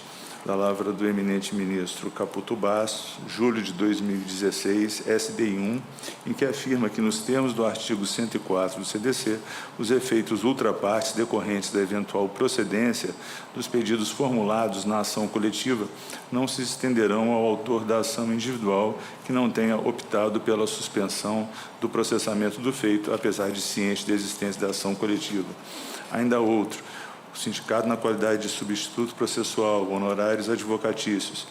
da lavra do eminente ministro Caputo Bastos, julho de 2016, SDI 1, em que afirma que, nos termos do artigo 104 do CDC, os efeitos ultrapartes decorrentes da eventual procedência dos pedidos formulados na ação coletiva não se estenderão ao autor da ação individual que não tenha optado pela suspensão do processamento do feito, apesar de ciente da existência da ação coletiva. Ainda outro, o sindicato, na qualidade de substituto processual, honorários advocatícios,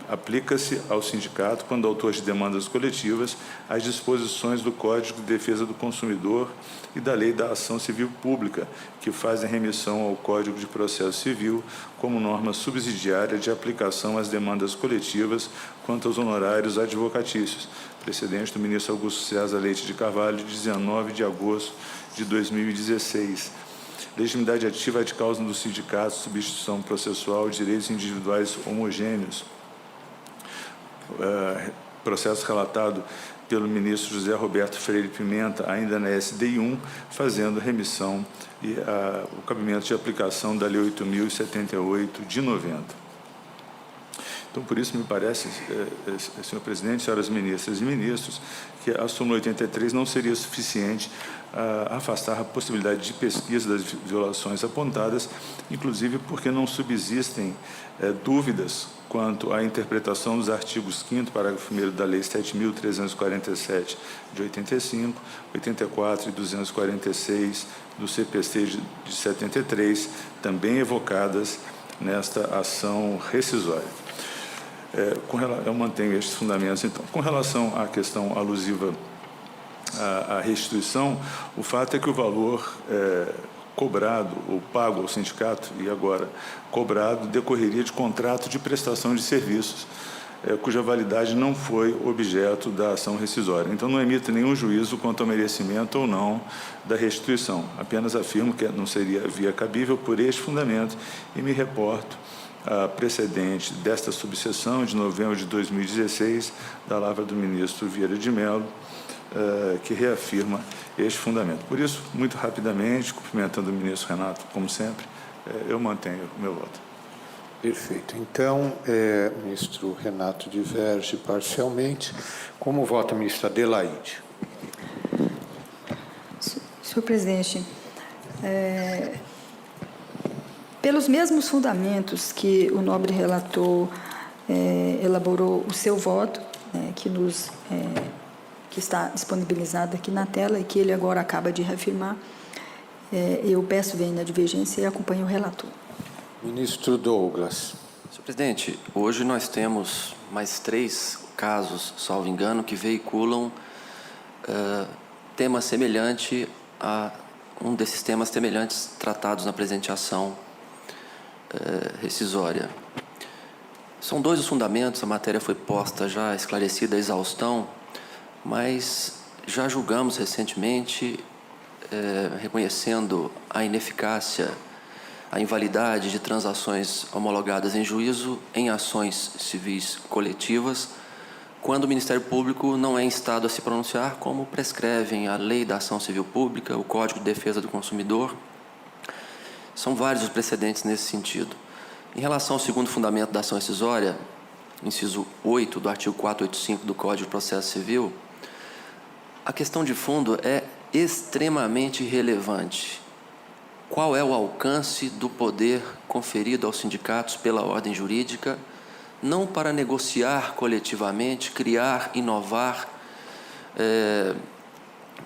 aplica-se ao sindicato, quando autor de demandas coletivas, as disposições do Código de Defesa do Consumidor e da Lei da Ação Civil Pública, que fazem remissão ao Código de Processo Civil como norma subsidiária de aplicação às demandas coletivas quanto aos honorários advocatícios. Precedente do ministro Augusto César Leite de Carvalho, de 19 de agosto de 2016. Legitimidade ativa de causa do sindicato, substituição processual, direitos individuais homogêneos. Processo relatado pelo ministro José Roberto Freire Pimenta, ainda na SDI 1, fazendo remissão e o cabimento de aplicação da Lei 8.078 de 90. Então, por isso, me parece, senhor presidente, senhoras ministras e ministros, que a súmula 83 não seria suficiente a afastar a possibilidade de pesquisa das violações apontadas, inclusive porque não subsistem dúvidas quanto à interpretação dos artigos 5º, parágrafo 1º da Lei 7.347 de 85, 84 e 246 do CPC de 73, também evocadas nesta ação rescisória. Eu mantenho estes fundamentos, então. Com relação à questão alusiva à restituição, o fato é que o valor cobrado ou pago ao sindicato, e agora cobrado, decorreria de contrato de prestação de serviços, cuja validade não foi objeto da ação rescisória. Então, não emito nenhum juízo quanto ao merecimento ou não da restituição. Apenas afirmo que não seria via cabível por este fundamento e me reporto precedente desta subseção de novembro de 2016, da lavra do ministro Vieira de Mello, que reafirma este fundamento. Por isso, muito rapidamente, cumprimentando o ministro Renato, como sempre, eu mantenho o meu voto. Perfeito. Então, o ministro Renato diverge parcialmente. Como vota a ministra Adelaide? Senhor presidente, pelos mesmos fundamentos que o nobre relator elaborou o seu voto, que está disponibilizado aqui na tela e que ele agora acaba de reafirmar, eu peço vênia de divergência e acompanho o relator. Ministro Douglas. Senhor presidente, hoje nós temos mais 3 casos, salvo engano, que veiculam tema semelhante a um desses temas semelhantes tratados na presente ação rescisória. São 2 os fundamentos, a matéria foi posta já esclarecida a exaustão, mas já julgamos recentemente, reconhecendo a ineficácia, a invalidade de transações homologadas em juízo em ações civis coletivas, quando o Ministério Público não é instado a se pronunciar, como prescrevem a Lei da Ação Civil Pública, o Código de Defesa do Consumidor. São vários os precedentes nesse sentido. Em relação ao segundo fundamento da ação rescisória, inciso 8 do artigo 485 do Código de Processo Civil, a questão de fundo é extremamente relevante. qual é o alcance do poder conferido aos sindicatos pela ordem jurídica, não para negociar coletivamente, criar, inovar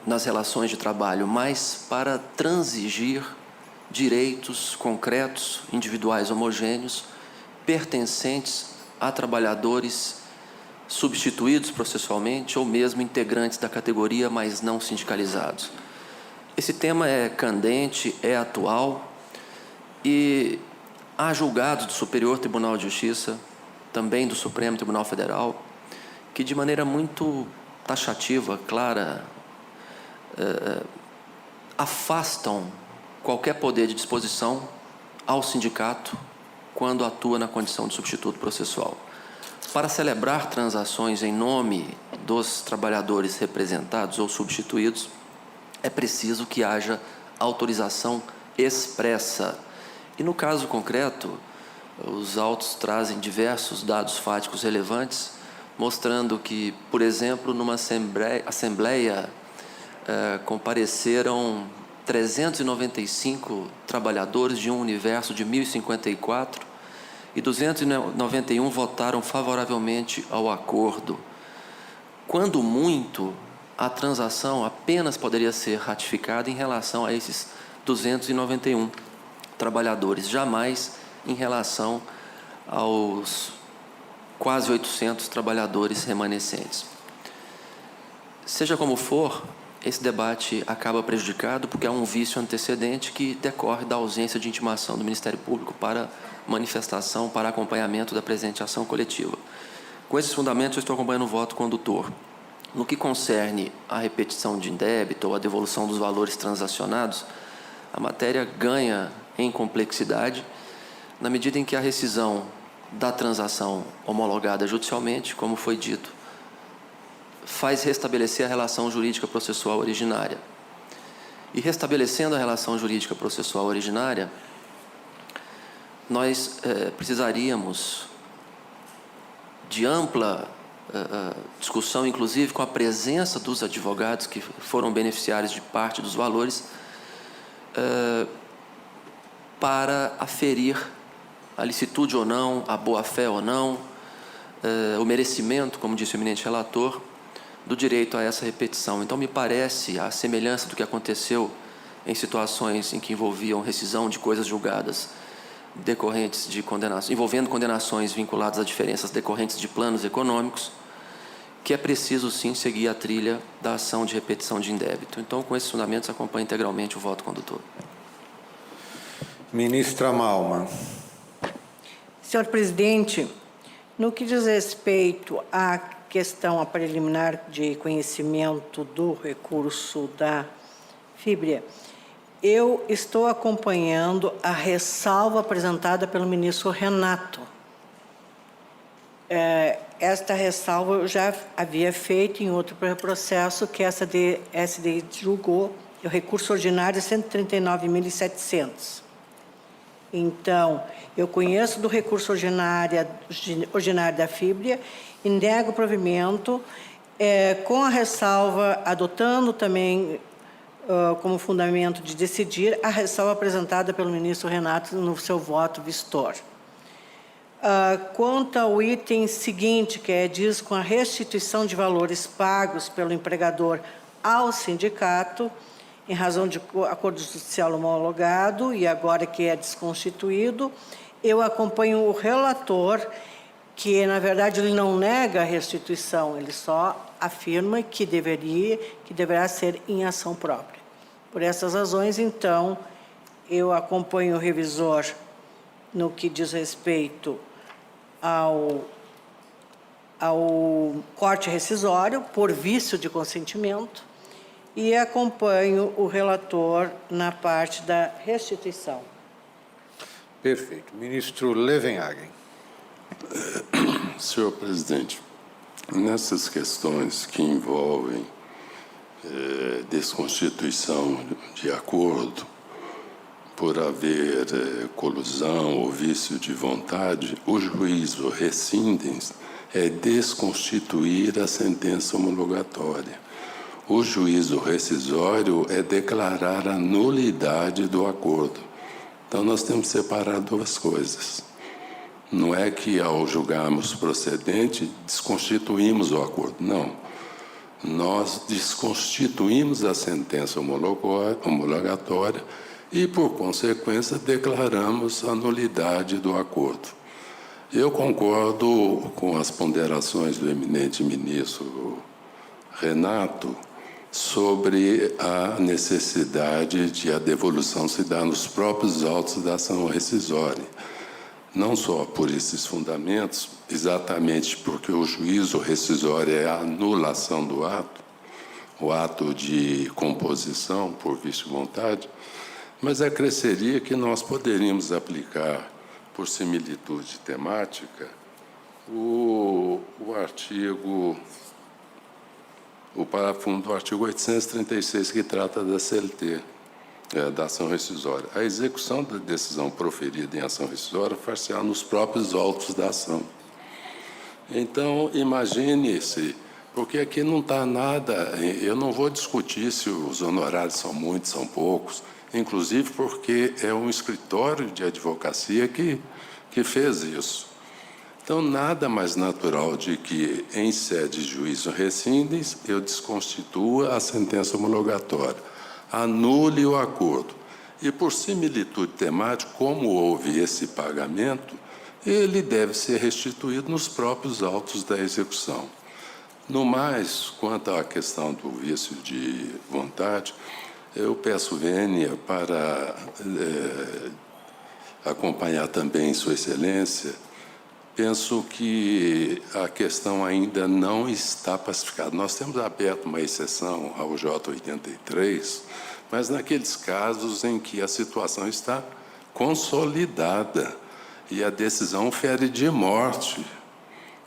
nas relações de trabalho, mas para transigir direitos concretos, individuais homogêneos, pertencentes a trabalhadores substituídos processualmente ou mesmo integrantes da categoria, mas não sindicalizados. Esse tema é candente, é atual e há julgados do Superior Tribunal de Justiça, também do Supremo Tribunal Federal, que de maneira muito taxativa, clara, afastam qualquer poder de disposição ao sindicato quando atua na condição de substituto processual. Para celebrar transações em nome dos trabalhadores representados ou substituídos, é preciso que haja autorização expressa. E no caso concreto, os autos trazem diversos dados fáticos relevantes, mostrando que, por exemplo, numa assembleia compareceram 395 trabalhadores de um universo de 1.054 e 291 votaram favoravelmente ao acordo. Quando muito, a transação apenas poderia ser ratificada em relação a esses 291 trabalhadores, jamais em relação aos quase 800 trabalhadores remanescentes. Seja como for, esse debate acaba prejudicado porque há um vício antecedente que decorre da ausência de intimação do Ministério Público para manifestação, para acompanhamento da presente ação coletiva. Com esses fundamentos, eu estou acompanhando o voto condutor. No que concerne à repetição de indébito ou à devolução dos valores transacionados, a matéria ganha em complexidade na medida em que a rescisão da transação homologada judicialmente, como foi dito, faz restabelecer a relação jurídica processual originária. E restabelecendo a relação jurídica processual originária, nós precisaríamos de ampla discussão, inclusive com a presença dos advogados que foram beneficiários de parte dos valores, para aferir a licitude ou não, a boa-fé ou não, o merecimento, como disse o eminente relator, do direito a essa repetição. Então, me parece, à semelhança do que aconteceu em situações em que envolviam rescisão de coisas julgadas decorrentes de condenações, envolvendo condenações vinculadas a diferenças decorrentes de planos econômicos, que é preciso, sim, seguir a trilha da ação de repetição de indébito. Então, com esses fundamentos, acompanho integralmente o voto condutor. Ministra Malman. Senhor presidente, no que diz respeito à questão a preliminar de conhecimento do recurso da Fibria, eu estou acompanhando a ressalva apresentada pelo ministro Renato. Esta ressalva eu já havia feito em outro processo que essa SDI julgou, o recurso ordinário é 139.700. Então, eu conheço do recurso ordinário da Fibria e nego o provimento, com a ressalva, adotando também como fundamento de decidir a ressalva apresentada pelo ministro Renato no seu voto vistor. Quanto ao item seguinte, que diz com a restituição de valores pagos pelo empregador ao sindicato, em razão de acordo judicial homologado e agora que é desconstituído, eu acompanho o relator, que, na verdade, ele não nega a restituição, ele só afirma que deverá ser em ação própria. Por essas razões, então, eu acompanho o revisor no que diz respeito ao corte rescisório por vício de consentimento e acompanho o relator na parte da restituição. Perfeito. Ministro Levenhagen. Senhor presidente, nessas questões que envolvem desconstituição de acordo por haver colusão ou vício de vontade, o juízo rescindens é desconstituir a sentença homologatória. O juízo rescisório é declarar a nulidade do acordo. Então, nós temos que separar duas coisas. Não é que, ao julgarmos procedente, desconstituímos o acordo. Não. Nós desconstituímos a sentença homologatória e, por consequência, declaramos a nulidade do acordo. Eu concordo com as ponderações do eminente ministro Renato sobre a necessidade de a devolução se dar nos próprios autos da ação rescisória. Não só por esses fundamentos, exatamente porque o juízo rescisório é a anulação do ato, o ato de composição por vício de vontade, mas acresceria que nós poderíamos aplicar, por similitude temática, o parágrafo 1 do artigo 836, que trata da CLT, da ação rescisória. A execução da decisão proferida em ação rescisória far-se-á nos próprios autos da ação. Então, imagine-se, porque aqui não está nada, eu não vou discutir se os honorários são muitos, são poucos, inclusive porque é um escritório de advocacia que fez isso. Então, nada mais natural de que, em sede de juízo rescindens, eu desconstitua a sentença homologatória, anule o acordo. E, por similitude temática, como houve esse pagamento, ele deve ser restituído nos próprios autos da execução. No mais, quanto à questão do vício de vontade, eu peço vênia para acompanhar também Sua Excelência. Penso que a questão ainda não está pacificada. Nós temos aberto uma exceção ao J83, mas naqueles casos em que a situação está consolidada e a decisão fere de morte,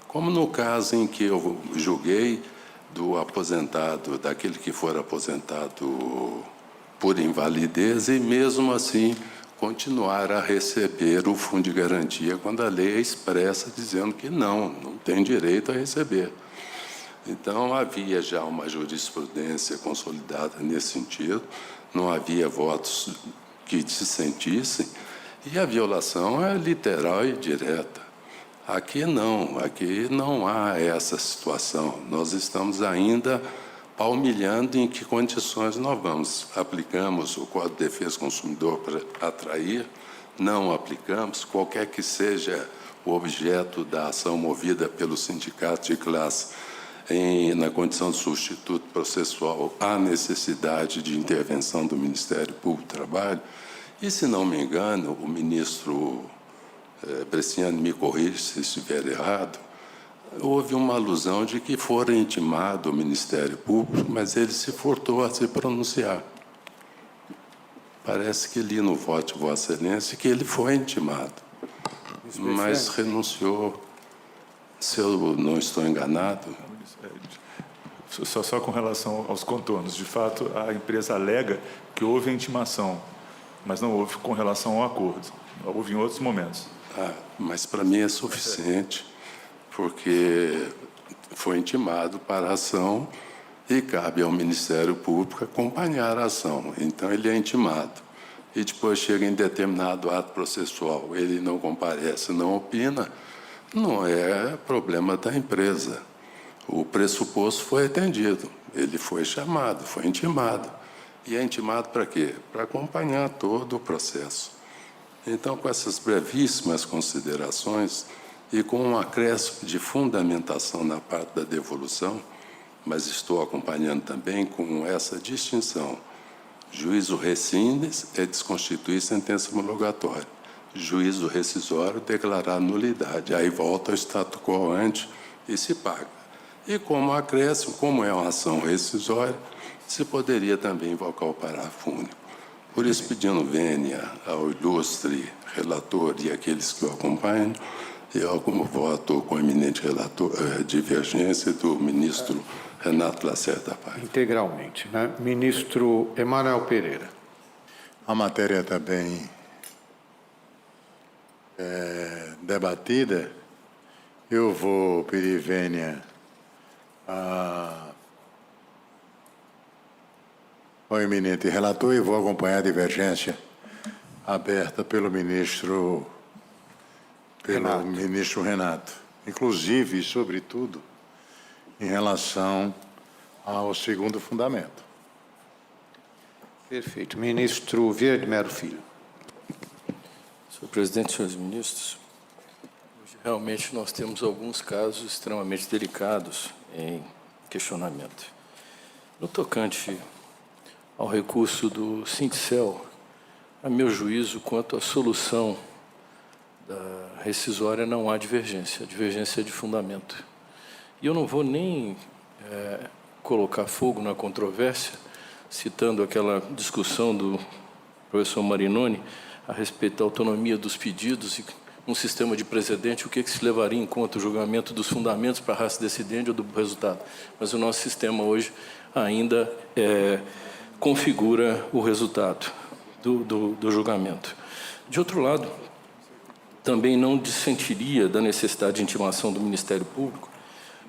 como no caso em que eu julguei do aposentado, daquele que for aposentado por invalidez, e mesmo assim continuar a receber o fundo de garantia quando a lei é expressa dizendo que não tem direito a receber. Então, havia já uma jurisprudência consolidada nesse sentido, não havia votos que dissentissem, e a violação é literal e direta. Aqui não há essa situação. Nós estamos ainda palmilhando em que condições nós vamos. Aplicamos o Código de Defesa do Consumidor para atrair, não aplicamos, qualquer que seja o objeto da ação movida pelo sindicato de classe na condição de substituto processual, há necessidade de intervenção do Ministério Público do Trabalho. E, se não me engano, o ministro Bresciani me corrige se estiver errado, houve uma alusão de que fora intimado o Ministério Público, mas ele se furtou a se pronunciar. Parece que li no voto de Vossa Excelência que ele foi intimado, mas renunciou. Se eu não estou enganado. Só com relação aos contornos. De fato, a empresa alega que houve a intimação, mas não houve com relação ao acordo. Houve em outros momentos. Mas para mim é suficiente, porque foi intimado para a ação e cabe ao Ministério Público acompanhar a ação. Então, ele é intimado. E depois chega em determinado ato processual, ele não comparece, não opina, não é problema da empresa. O pressuposto foi atendido, ele foi chamado, foi intimado. E é intimado para quê? Para acompanhar todo o processo. Então, com essas brevíssimas considerações e com um acréscimo de fundamentação na parte da devolução, mas estou acompanhando também com essa distinção. Juízo rescindes é desconstituir sentença homologatória. Juízo rescisório, declarar nulidade. Aí volta ao status quo ante e se paga. E como acréscimo, como é uma ação rescisória, se poderia também invocar o parágrafo único. Por isso, pedindo vênia ao ilustre relator e aqueles que o acompanham, eu voto com a eminente divergência do ministro Renato Lacerda Paiva. Integralmente, né? Ministro Emanuel Pereira. A matéria está bem debatida. Eu vou pedir vênia ao eminente relator e vou acompanhar a divergência aberta pelo ministro Renato, inclusive e sobretudo em relação ao segundo fundamento. Perfeito. Ministro Vieira de Mello Filho. Senhor presidente, senhores ministros, hoje realmente nós temos alguns casos extremamente delicados em questionamento. No tocante ao recurso do Sindicel, a meu juízo, quanto à solução da rescisória, não há divergência. A divergência é de fundamento. E eu não vou nem colocar fogo na controvérsia, citando aquela discussão do professor Marinoni a respeito da autonomia dos pedidos e um sistema de precedente, o que se levaria em conta o julgamento dos fundamentos para a raça decidente ou do resultado. Mas o nosso sistema hoje ainda configura o resultado do julgamento. De outro lado, também não dissentiria da necessidade de intimação do Ministério Público,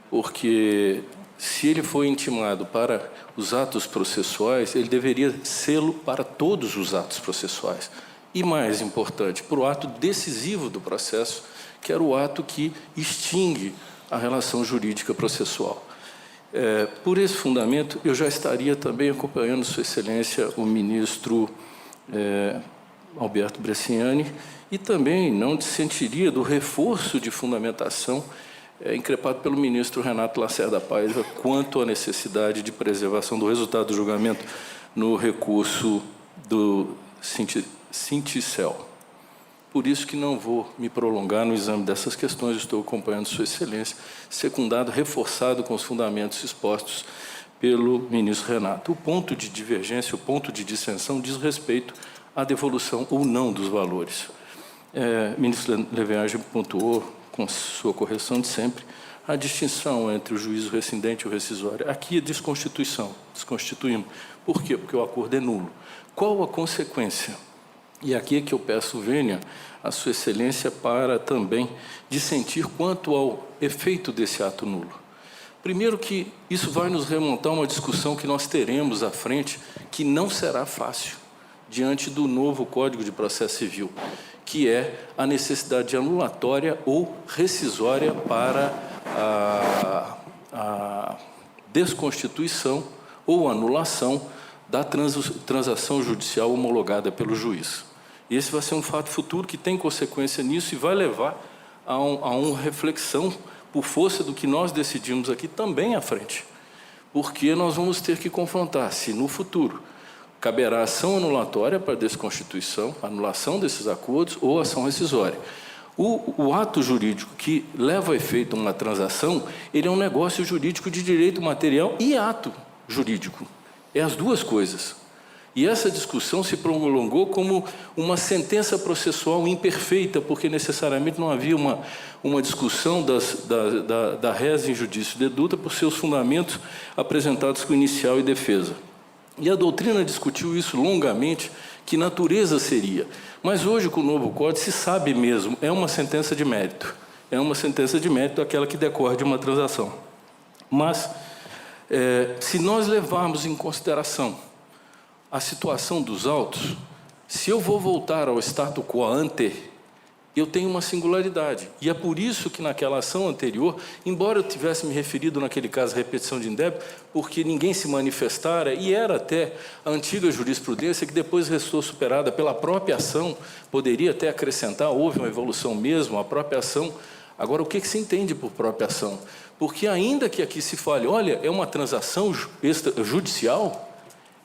porque se ele foi intimado para os atos processuais, ele deveria sê-lo para todos os atos processuais. E, mais importante, para o ato decisivo do processo, que era o ato que extingue a relação jurídica processual. Por esse fundamento, eu já estaria também acompanhando Sua Excelência, o ministro Alberto Bresciani, e também não dissentiria do reforço de fundamentação increpado pelo ministro Renato Lacerda Paiva quanto à necessidade de preservação do resultado do julgamento no recurso do Sindicel. Por isso que não vou me prolongar no exame dessas questões, estou acompanhando Sua Excelência, secundado, reforçado com os fundamentos expostos pelo ministro Renato. O ponto de divergência, o ponto de dissensão diz respeito à devolução ou não dos valores. O ministro Leviagem pontuou, com sua correção de sempre, a distinção entre o juízo rescindente e o rescisório. Aqui é desconstituição, desconstituímos. Por quê? Porque o acordo é nulo. Qual a consequência? E aqui é que eu peço vênia a Sua Excelência para também dissentir quanto ao efeito desse ato nulo. Primeiro que isso vai nos remontar a uma discussão que nós teremos à frente, que não será fácil, diante do novo Código de Processo Civil, que é a necessidade de anulatória ou rescisória para a desconstituição ou anulação da transação judicial homologada pelo juiz. E esse vai ser um fato futuro que tem consequência nisso e vai levar a uma reflexão por força do que nós decidimos aqui também à frente. Porque nós vamos ter que confrontar se no futuro caberá ação anulatória para desconstituição, anulação desses acordos ou ação rescisória. O ato jurídico que leva a efeito uma transação, ele é um negócio jurídico de direito material e ato jurídico. É as duas coisas. E essa discussão se prolongou como uma sentença processual imperfeita, porque necessariamente não havia uma discussão da res em judício deduta por seus fundamentos apresentados com inicial e defesa. E a doutrina discutiu isso longamente, que natureza seria. Mas hoje, com o novo Código, se sabe mesmo, é uma sentença de mérito. É uma sentença de mérito aquela que decorre de uma transação. Mas, se nós levarmos em consideração a situação dos autos, se eu vou voltar ao status quo ante, eu tenho uma singularidade. E é por isso que naquela ação anterior, embora eu tivesse me referido naquele caso à repetição de indébito, porque ninguém se manifestara, e era até a antiga jurisprudência que depois restou superada pela própria ação, poderia até acrescentar, houve uma evolução mesmo, a própria ação. Agora, o que se entende por própria ação? Porque ainda que aqui se fale, olha, é uma transação judicial,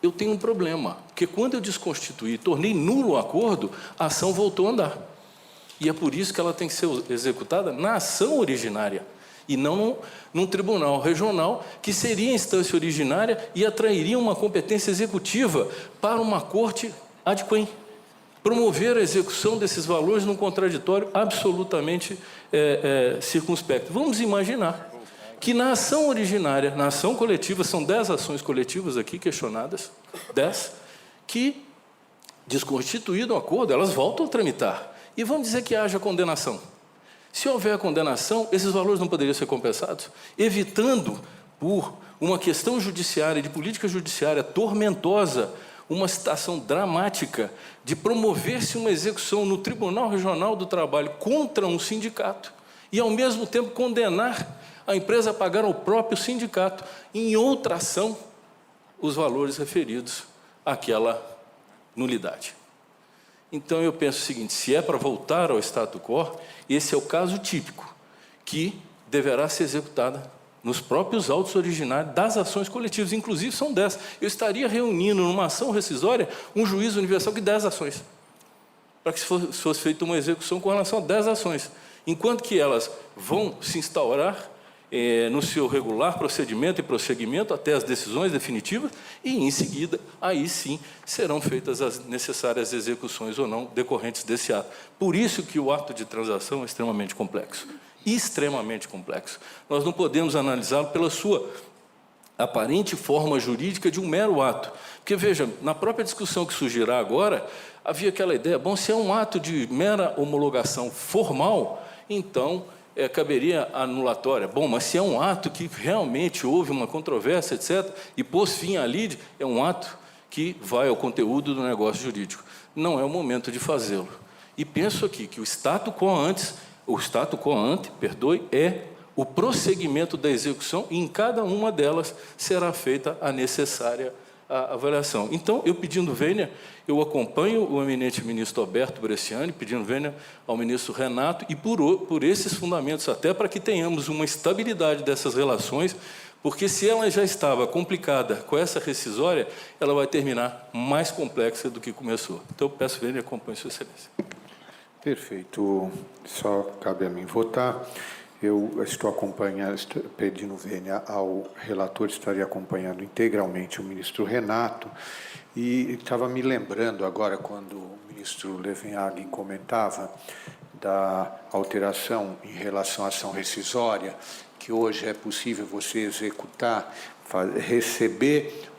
eu tenho um problema, porque quando eu desconstituí, tornei nulo o acordo, a ação voltou a andar. E é por isso que ela tem que ser executada na ação originária, e não num tribunal regional, que seria a instância originária e atrairia uma competência executiva para uma corte ad quem. Promover a execução desses valores num contraditório absolutamente circunspecto. Vamos imaginar que na ação originária, na ação coletiva, são 10 ações coletivas aqui questionadas, 10, que, desconstituído o acordo, elas voltam a tramitar. E vamos dizer que haja condenação. Se houver condenação, esses valores não poderiam ser compensados, evitando por uma questão judiciária, de política judiciária tormentosa, uma situação dramática de promover-se uma execução no Tribunal Regional do Trabalho contra um sindicato e, ao mesmo tempo, condenar a empresa a pagar ao próprio sindicato, em outra ação, os valores referidos àquela nulidade. Então, eu penso o seguinte, se é para voltar ao status quo, esse é o caso típico, que deverá ser executada nos próprios autos originários das ações coletivas, inclusive são 10. Eu estaria reunindo numa ação rescisória um juízo universal de 10 ações, para que fosse feita uma execução com relação a 10 ações, enquanto que elas vão se instaurar no seu regular procedimento e prosseguimento até as decisões definitivas e, em seguida, aí sim, serão feitas as necessárias execuções ou não decorrentes desse ato. Por isso que o ato de transação é extremamente complexo. Extremamente complexo. Nós não podemos analisá-lo pela sua aparente forma jurídica de um mero ato. Porque, veja, na própria discussão que surgirá agora, havia aquela ideia, bom, se é um ato de mera homologação formal, então caberia anulatória. Bom, mas se é um ato que realmente houve uma controvérsia, etc., e pôs fim à lide, é um ato que vai ao conteúdo do negócio jurídico. Não é o momento de fazê-lo. E penso aqui que o status quo ante, é o prosseguimento da execução e em cada uma delas será feita a necessária avaliação. Então, eu pedindo vênia, eu acompanho o eminente ministro Alberto Bresciani, pedindo vênia ao ministro Renato, e por esses fundamentos, até para que tenhamos uma estabilidade dessas relações, porque se ela já estava complicada com essa rescisória, ela vai terminar mais complexa do que começou. Então, peço vênia e acompanho Sua Excelência. Perfeito. Só cabe a mim votar. Eu estou acompanhando, pedindo vênia ao relator, estaria acompanhando integralmente o ministro Renato, e estava me lembrando agora, quando o ministro Levenhagen comentava da alteração em relação à ação rescisória, que hoje é possível você executar, receber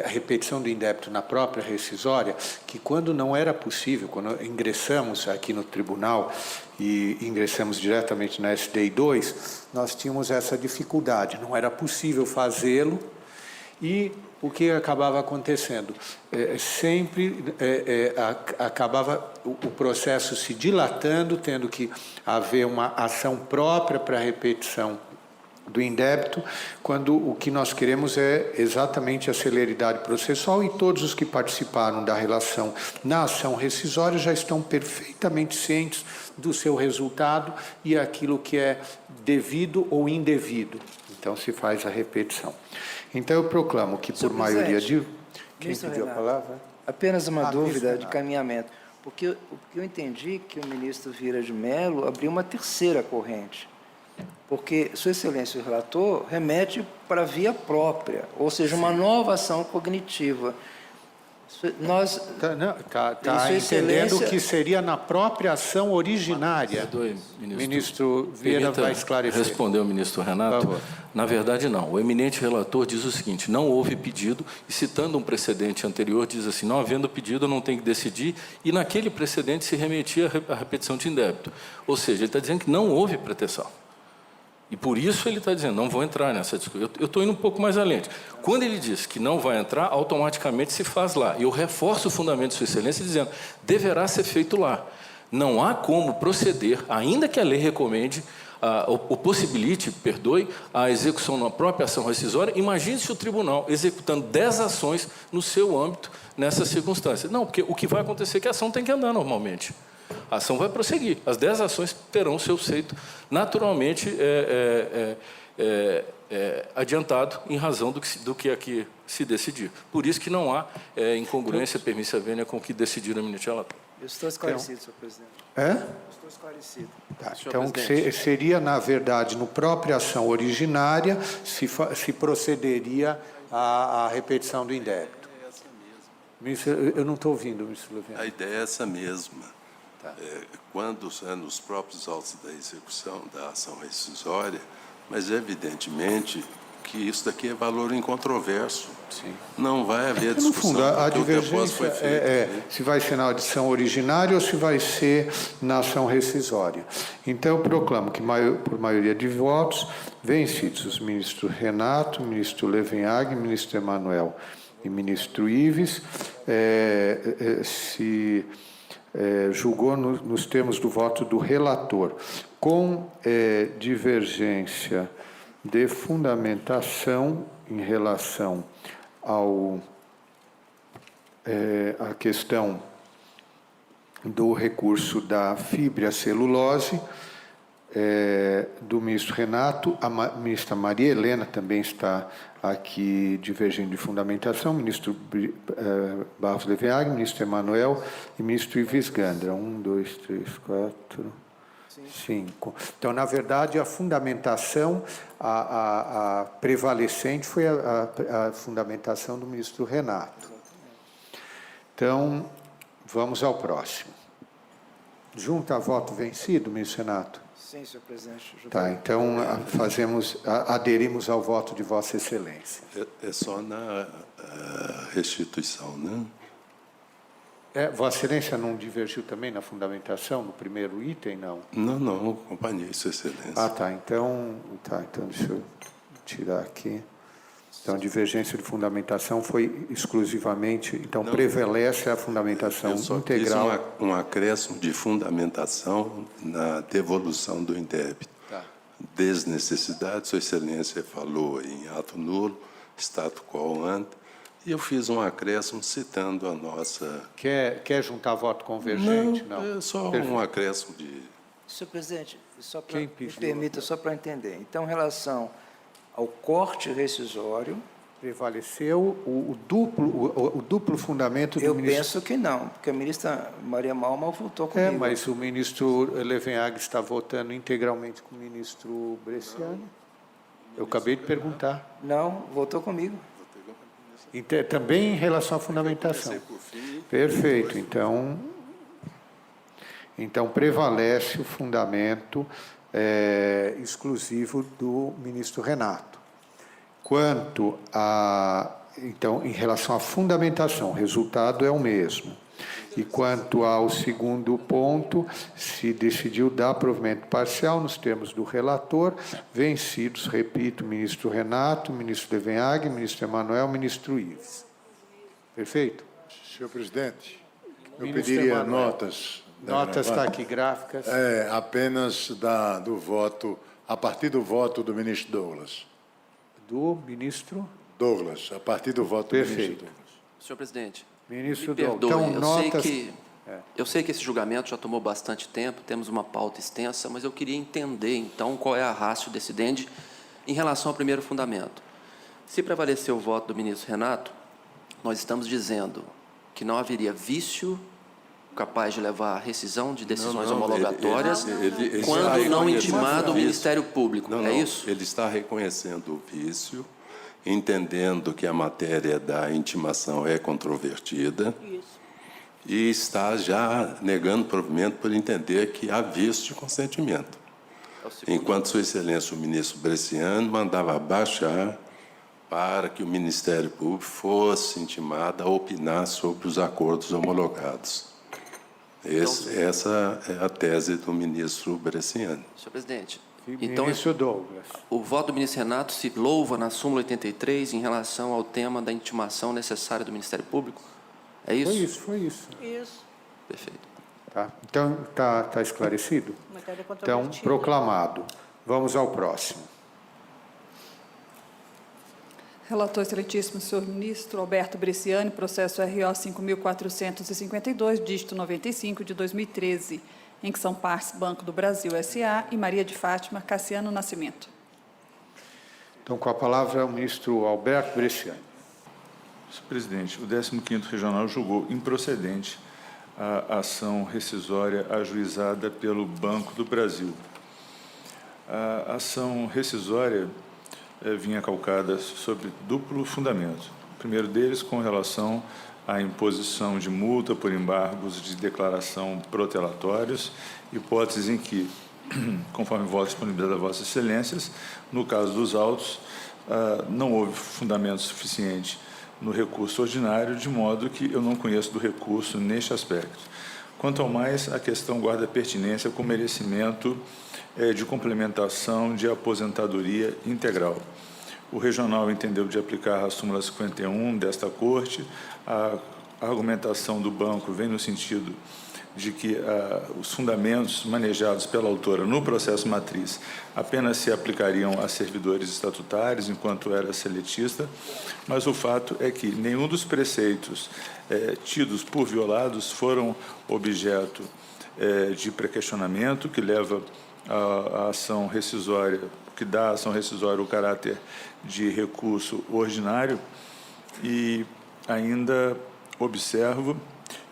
a repetição do indébito na própria rescisória, que quando não era possível, quando ingressamos aqui no tribunal e ingressamos diretamente na SDI 2, nós tínhamos essa dificuldade, não era possível fazê-lo, e o que acabava acontecendo? Acabava o processo se dilatando, tendo que haver uma ação própria para a repetição do indébito, quando o que nós queremos é exatamente a celeridade processual, e todos os que participaram da relação na ação rescisória já estão perfeitamente cientes do seu resultado e aquilo que é devido ou indevido. Então, se faz a repetição. Então, eu proclamo que, por maioria de... Quem pediu a palavra? Apenas uma dúvida de caminhamento. Porque o que eu entendi que o ministro Vieira de Mello abriu uma terceira corrente. Porque Sua Excelência, o relator, remete para a via própria, ou seja, uma nova ação cognitiva. Nós... Está entendendo que seria na própria ação originária. Ministro Vieira vai esclarecer. Responder ao ministro Renato. Na verdade, não. O eminente relator diz o seguinte, não houve pedido, e citando um precedente anterior, diz assim, não havendo pedido, não tem que decidir, e naquele precedente se remetia à repetição de indébito. Ou seja, ele está dizendo que não houve pretensão. E por isso ele está dizendo, não vou entrar nessa discussão. Eu estou indo um pouco mais além. Quando ele diz que não vai entrar, automaticamente se faz lá. E eu reforço o fundamento de Sua Excelência dizendo, deverá ser feito lá. Não há como proceder, ainda que a lei recomende, ou possibilite, a execução na própria ação rescisória. Imagine-se o tribunal executando 10 ações no seu âmbito nessa circunstância. Não, porque o que vai acontecer é que a ação tem que andar normalmente. A ação vai prosseguir. As 10 ações terão seu feito naturalmente adiantado em razão do que aqui se decidir. Por isso que não há incongruência permissa vênia com o que decidiram o eminente relator. Eu estou esclarecido, senhor presidente. Estou esclarecido. Tá, então, seria, na verdade, no própria ação originária, se procederia à repetição do indébito. Ministro, eu não estou ouvindo, ministro Levenhagen. A ideia é essa mesma. Quando nos próprios autos da execução da ação rescisória, mas evidentemente que isso daqui é valor incontroverso. Sim. Não vai haver No discussão. fundo, a porque o depósito divergência foi feito. se vai ser na adição originária ou se vai ser na ação rescisória. Então, eu proclamo que, por maioria de votos, vencidos os ministros Renato, ministro Levenhag, ministro Emanuel e ministro Ives, se julgou nos termos do voto do relator, com divergência de fundamentação em relação a questão do recurso da fibra celulose, do ministro Renato. A ministra Maria Helena também está aqui divergindo de fundamentação, ministro Barros Levenhag, ministro Emanuel e ministro Ives Gandra. 1, 2, 3, 4, 5. Então, na verdade, a fundamentação, a prevalecente foi a fundamentação do ministro Renato. Então, vamos ao próximo. Junta a voto vencido, ministro Renato? Sim, senhor presidente. Tá, então aderimos ao voto de Vossa Excelência. É só na restituição, né? Vossa Excelência não divergiu também na fundamentação, no primeiro item, não? Não, acompanhei, Sua Excelência. Então deixa eu tirar aqui. Então, a divergência de fundamentação foi exclusivamente... Então, prevalece a fundamentação integral. Eu só fiz um acréscimo de fundamentação na devolução do indébito. Tá. Desnecessidade, Sua Excelência falou em ato nulo, status quo ante, e eu fiz um acréscimo citando a nossa... Quer juntar voto convergente? Não. É só um acréscimo de... Senhor presidente, me permita, só para entender. Então, em relação ao corte rescisório... Prevaleceu o duplo fundamento do ministro... Eu penso que não, porque a ministra Maria Malma votou comigo. Mas o ministro Levenhag está votando integralmente com o ministro Bresciani. Eu acabei de perguntar. Não, votou comigo. Também em relação à fundamentação. Perfeito. Então prevalece o fundamento exclusivo do ministro Renato. Quanto então, em relação à fundamentação, o resultado é o mesmo. E quanto ao segundo ponto, se decidiu dar provimento parcial nos termos do relator, vencidos, repito, ministro Renato, ministro Levenhag, ministro Emanuel, ministro Ives. Perfeito? Senhor presidente, eu Ministro pediria Emanuel. notas. Notas está aqui, gráficas. Apenas do voto, a partir do voto do ministro Douglas. Do ministro? Douglas, a partir do voto do ministro Douglas. Senhor presidente, Ministro me perdoe, Douglas. eu sei que esse julgamento já tomou bastante tempo, temos uma pauta extensa, mas eu queria entender, então, qual é a ratio decidendi em relação ao primeiro fundamento. Se prevalecer o voto do ministro Renato, nós estamos dizendo que não haveria vício capaz de levar à rescisão de decisões homologatórias quando não intimado o Ministério Público. Isso? Ele está reconhecendo o vício, entendendo que a matéria da intimação é controvertida e está já negando provimento por entender que há vício de consentimento. Enquanto Sua Excelência, o ministro Bresciani, mandava baixar para que o Ministério Público fosse intimado a opinar sobre os acordos homologados. Essa é a tese do ministro Bresciani. Senhor presidente, Ministro Douglas. O voto do ministro Renato se louva na súmula 83 em relação ao tema da intimação necessária do Ministério Público? É isso? Foi isso. Isso. Perfeito. Tá. Então, está esclarecido? Então, proclamado. Vamos ao próximo. Relator excelentíssimo, senhor ministro Alberto Bresciani, processo RO 5.452, dígito 95, de 2013, em que são partes Banco do Brasil S.A. e Maria de Fátima Cassiano Nascimento. Então, com a palavra, o ministro Alberto Bresciani. Senhor presidente, o 15º Regional julgou improcedente a ação rescisória ajuizada pelo Banco do Brasil. A ação rescisória vinha calcada sobre duplo fundamento. O primeiro deles com relação à imposição de multa por embargos de declaração protelatórios, hipótese em que, conforme voto disponibilidade das Vossas Excelências, no caso dos autos, não houve fundamento suficiente no recurso ordinário, de modo que eu não conheço do recurso neste aspecto. Quanto ao mais, a questão guarda pertinência com merecimento de complementação de aposentadoria integral. O regional entendeu de aplicar a súmula 51 desta Corte. A argumentação do banco vem no sentido de que os fundamentos manejados pela autora no processo matriz apenas se aplicariam a servidores estatutários, enquanto era seletista, mas o fato é que nenhum dos preceitos tidos por violados foram objeto de pré-questionamento, que leva a ação rescisória, que dá à ação rescisória o caráter de recurso ordinário, e ainda observo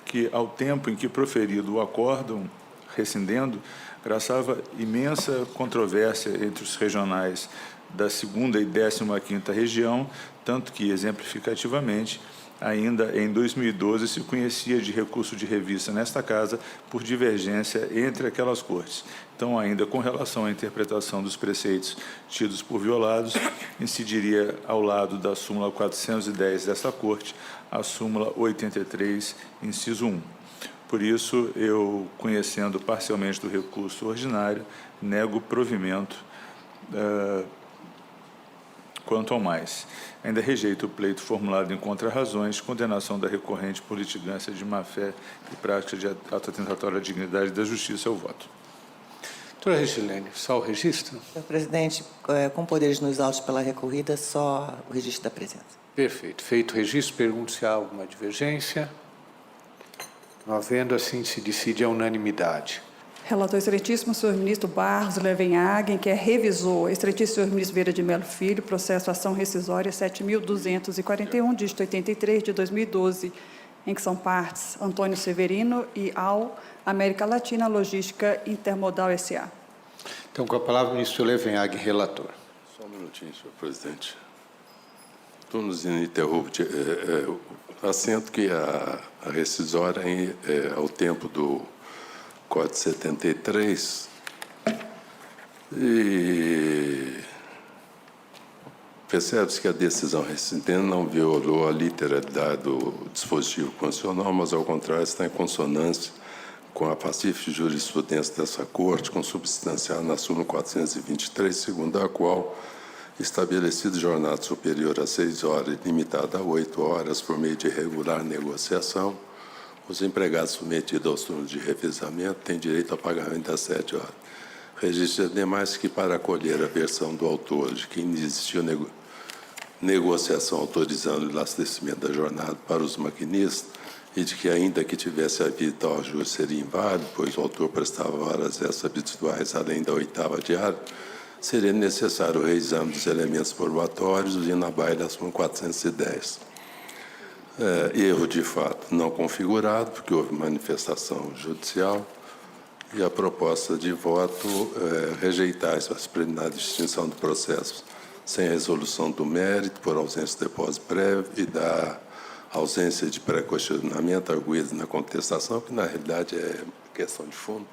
que, ao tempo em que proferido o acórdão rescindendo, graçava imensa controvérsia entre os regionais da 2ª e 15ª região, tanto que, exemplificativamente, ainda em 2012 se conhecia de recurso de revista nesta Casa por divergência entre aquelas cortes. Então, ainda com relação à interpretação dos preceitos tidos por violados, incidiria ao lado da súmula 410 desta Corte a súmula 83, inciso 1. Por isso, eu, conhecendo parcialmente do recurso ordinário, nego provimento quanto ao mais. Ainda rejeito o pleito formulado em contra-razões, condenação da recorrente por litigância de má-fé e prática de ato atentatório à dignidade e da justiça. Eu voto. Doutora Regilene, só o registro? Senhor presidente, com poderes nos autos pela recorrida, só o registro da presença. Perfeito. Feito o registro, pergunto se há alguma divergência. Não havendo, assim se decide a unanimidade. Relator excelentíssimo, senhor ministro Barros Levenhagen, que é revisor. Excelentíssimo senhor ministro Vieira de Mello Filho, processo ação rescisória 7.241, dígito 83 de 2012, em que são partes Antônio Severino e ao América Latina Logística Intermodal S.A. Então, com a palavra, o ministro Levenhagen, relator. Só um minutinho, senhor presidente. Turnos ininterruptos. Assento que a rescisória ao tempo do Código 73 e percebe-se que a decisão rescindente não violou a literalidade do dispositivo constitucional, mas, ao contrário, está em consonância com a pacífica jurisprudência dessa Corte, consubstanciada na súmula 423, segundo a qual, estabelecido jornada superior a 6 horas e limitada a 8 horas por meio de regular negociação, os empregados submetidos aos turnos de revezamento têm direito a pagamento das 7 horas. Registra demais que, para acolher a versão do autor de que inexistiu negociação autorizando o abastecimento da jornada para os maquinistas e de que, ainda que tivesse havido tal ajuste, seria inválido, pois o autor prestava horas extras habituais além da 8ª diária, seria necessário o reexame dos elementos probatórios e na baila da súmula 410. Erro de fato não configurado, porque houve manifestação judicial, e a proposta de voto rejeitar essa preliminar distinção do processo sem resolução do mérito, por ausência de depósito prévio e da ausência de pré-questionamento arguído na contestação, que na realidade é questão de fundo.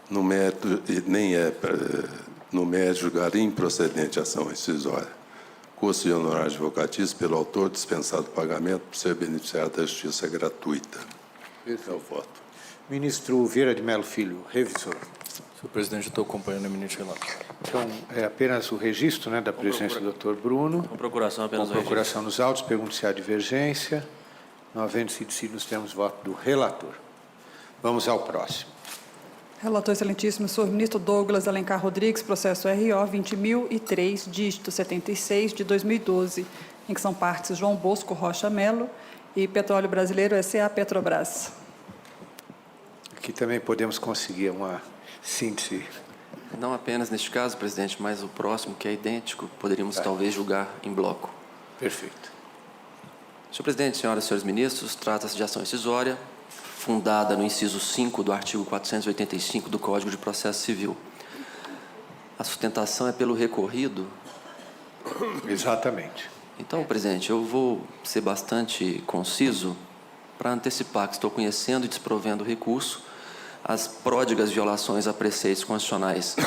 No mérito, nem no mérito, julgar improcedente a ação rescisória. Custo de honorário advocatício pelo autor dispensado o pagamento por ser beneficiário da justiça gratuita. Esse é o voto. Ministro Vieira de Mello Filho, revisor. Senhor presidente, eu estou acompanhando o ministro relator. Então, é apenas o registro, né, da presença do Dr. Bruno. Com procuração apenas com procuração nos autos. Pergunto se há divergência. Não havendo sido decidido, nós temos voto do relator. Vamos ao próximo. Relator excelentíssimo, senhor ministro Douglas Alencar Rodrigues, processo RO 20.003, dígito 76 de 2012, em que são partes João Bosco Rocha Melo e Petróleo Brasileiro S.A. Petrobras. Aqui também podemos conseguir uma síntese. Não apenas neste caso, presidente, mas o próximo, que é idêntico, poderíamos talvez julgar em bloco. Perfeito. Senhor presidente, senhoras e senhores ministros, trata-se de ação rescisória, fundada no inciso 5 do artigo 485 do Código de Processo Civil. A sustentação é pelo recorrido? Exatamente. Então, presidente, eu vou ser bastante conciso para antecipar que estou conhecendo e desprovendo recurso as pródigas violações a preceitos constitucionais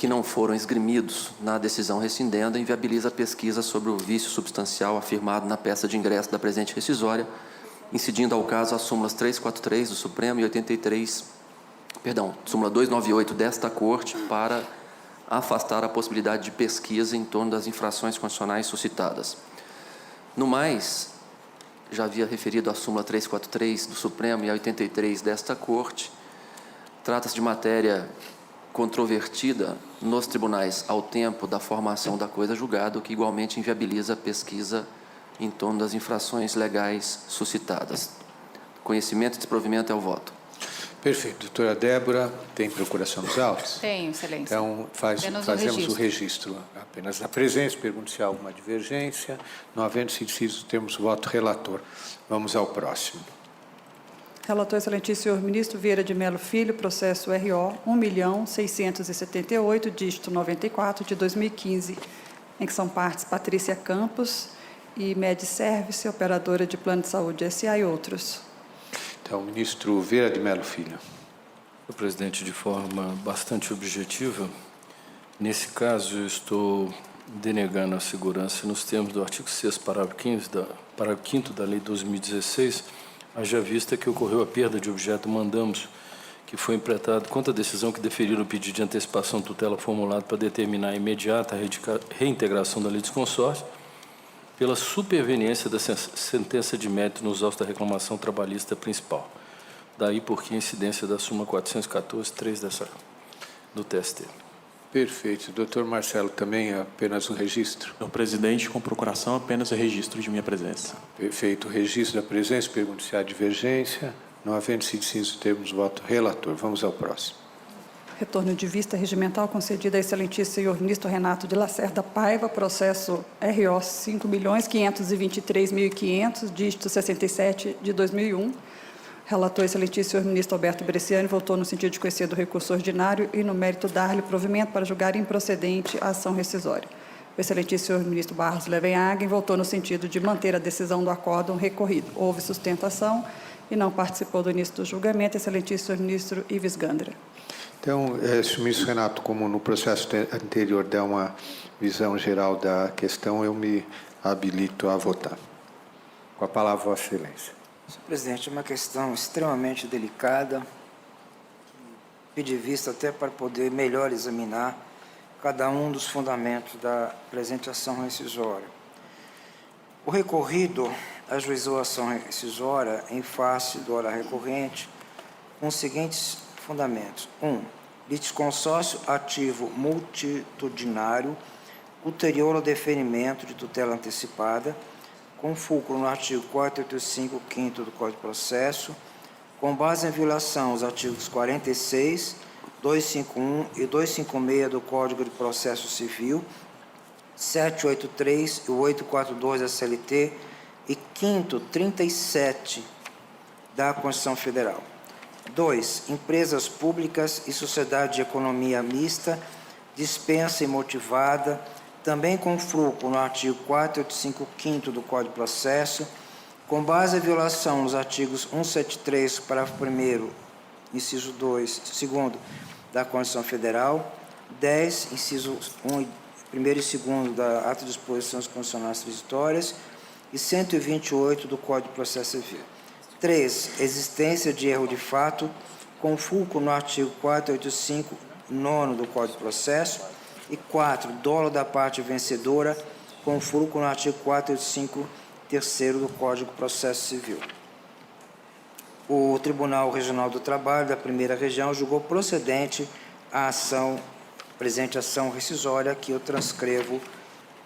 que não foram esgrimidos na decisão rescindenda inviabiliza a pesquisa sobre o vício substancial afirmado na peça de ingresso da presente rescisória, incidindo ao caso as súmulas 343 do Supremo e súmula 298 desta Corte para afastar a possibilidade de pesquisa em torno das infrações constitucionais suscitadas. No mais, já havia referido a súmula 343 do Supremo e a 83 desta Corte. Trata-se de matéria controvertida nos tribunais ao tempo da formação da coisa julgada, o que igualmente inviabiliza a pesquisa em torno das infrações legais suscitadas. Conhecimento e desprovimento é o voto. Perfeito. Doutora Débora, tem procuração dos autos? Tenho, excelência. Então, fazemos o registro apenas da presença. Pergunto se há alguma divergência. Não havendo-se inciso, temos o voto relator. Vamos ao próximo. Relator, excelentíssimo senhor ministro Vieira de Mello Filho, processo RO 1.678, dígito 94, de 2015, em que são partes Patrícia Campos e MedService, operadora de plano de saúde SA e outros. Então, ministro Vieira de Mello Filho. Senhor presidente, de forma bastante objetiva, nesse caso eu estou denegando a segurança nos termos do artigo 6º, parágrafo 5º da Lei 2016, haja vista que ocorreu a perda de objeto mandamos, que foi empretado contra a decisão que deferiram o pedido de antecipação de tutela formulado para determinar a imediata reintegração da lei dos consórcios, pela superveniência da sentença de mérito nos autos da reclamação trabalhista principal. Daí porque a incidência da súmula 414.3 do TST. Perfeito. Doutor Marcelo, também apenas um registro? Senhor presidente, com procuração, apenas o registro de minha presença. Perfeito. O registro da presença. Pergunto se há divergência. Não havendo-se inciso, temos voto relator. Vamos ao próximo. Retorno de vista regimental concedido a excelentíssimo senhor ministro Renato de Lacerda Paiva, processo RO 5.523.500, dígito 67, de 2001. Relator, excelentíssimo senhor ministro Alberto Bresciani, votou no sentido de conhecer do recurso ordinário e, no mérito, dar-lhe provimento para julgar improcedente a ação rescisória. O excelentíssimo senhor ministro Barros Levenhagen votou no sentido de manter a decisão do acórdão recorrido. Houve sustentação e não participou do início do julgamento. Excelentíssimo senhor ministro Ives Gandra. Então, se o ministro Renato, como no processo anterior, der uma visão geral da questão, eu me habilito a votar. Com a palavra, Vossa Excelência. Senhor presidente, é uma questão extremamente delicada, pedir vista até para poder melhor examinar cada um dos fundamentos da presente ação rescisória. O recorrido ajuizou a ação rescisória em face do ora recorrente com os seguintes fundamentos. 1. Litisconsórcio ativo multitudinário ulterior ao deferimento de tutela antecipada, com fulcro no artigo 485, 5º do Código de Processo, com base em violação aos artigos 46, 251 e 256 do Código de Processo Civil, 783 e 842 da CLT e 5º, 37 da Constituição Federal. 2. Empresas públicas e sociedade de economia mista, dispensa imotivada, também com fulcro no artigo 485, 5º do Código de Processo, com base em violação nos artigos 173, parágrafo 1º, inciso 2, 2º da Constituição Federal, 10, inciso 1, 1º e 2º da Ata de Disposições Constitucionais Transitórias e 128 do Código de Processo Civil. 3. Existência de erro de fato, com fulcro no artigo 485, 9º do Código de Processo, e 4. Dolo da parte vencedora, com fulcro no artigo 485, 3º do Código de Processo Civil. O Tribunal Regional do Trabalho da Primeira Região julgou procedente a presente ação rescisória, que eu transcrevo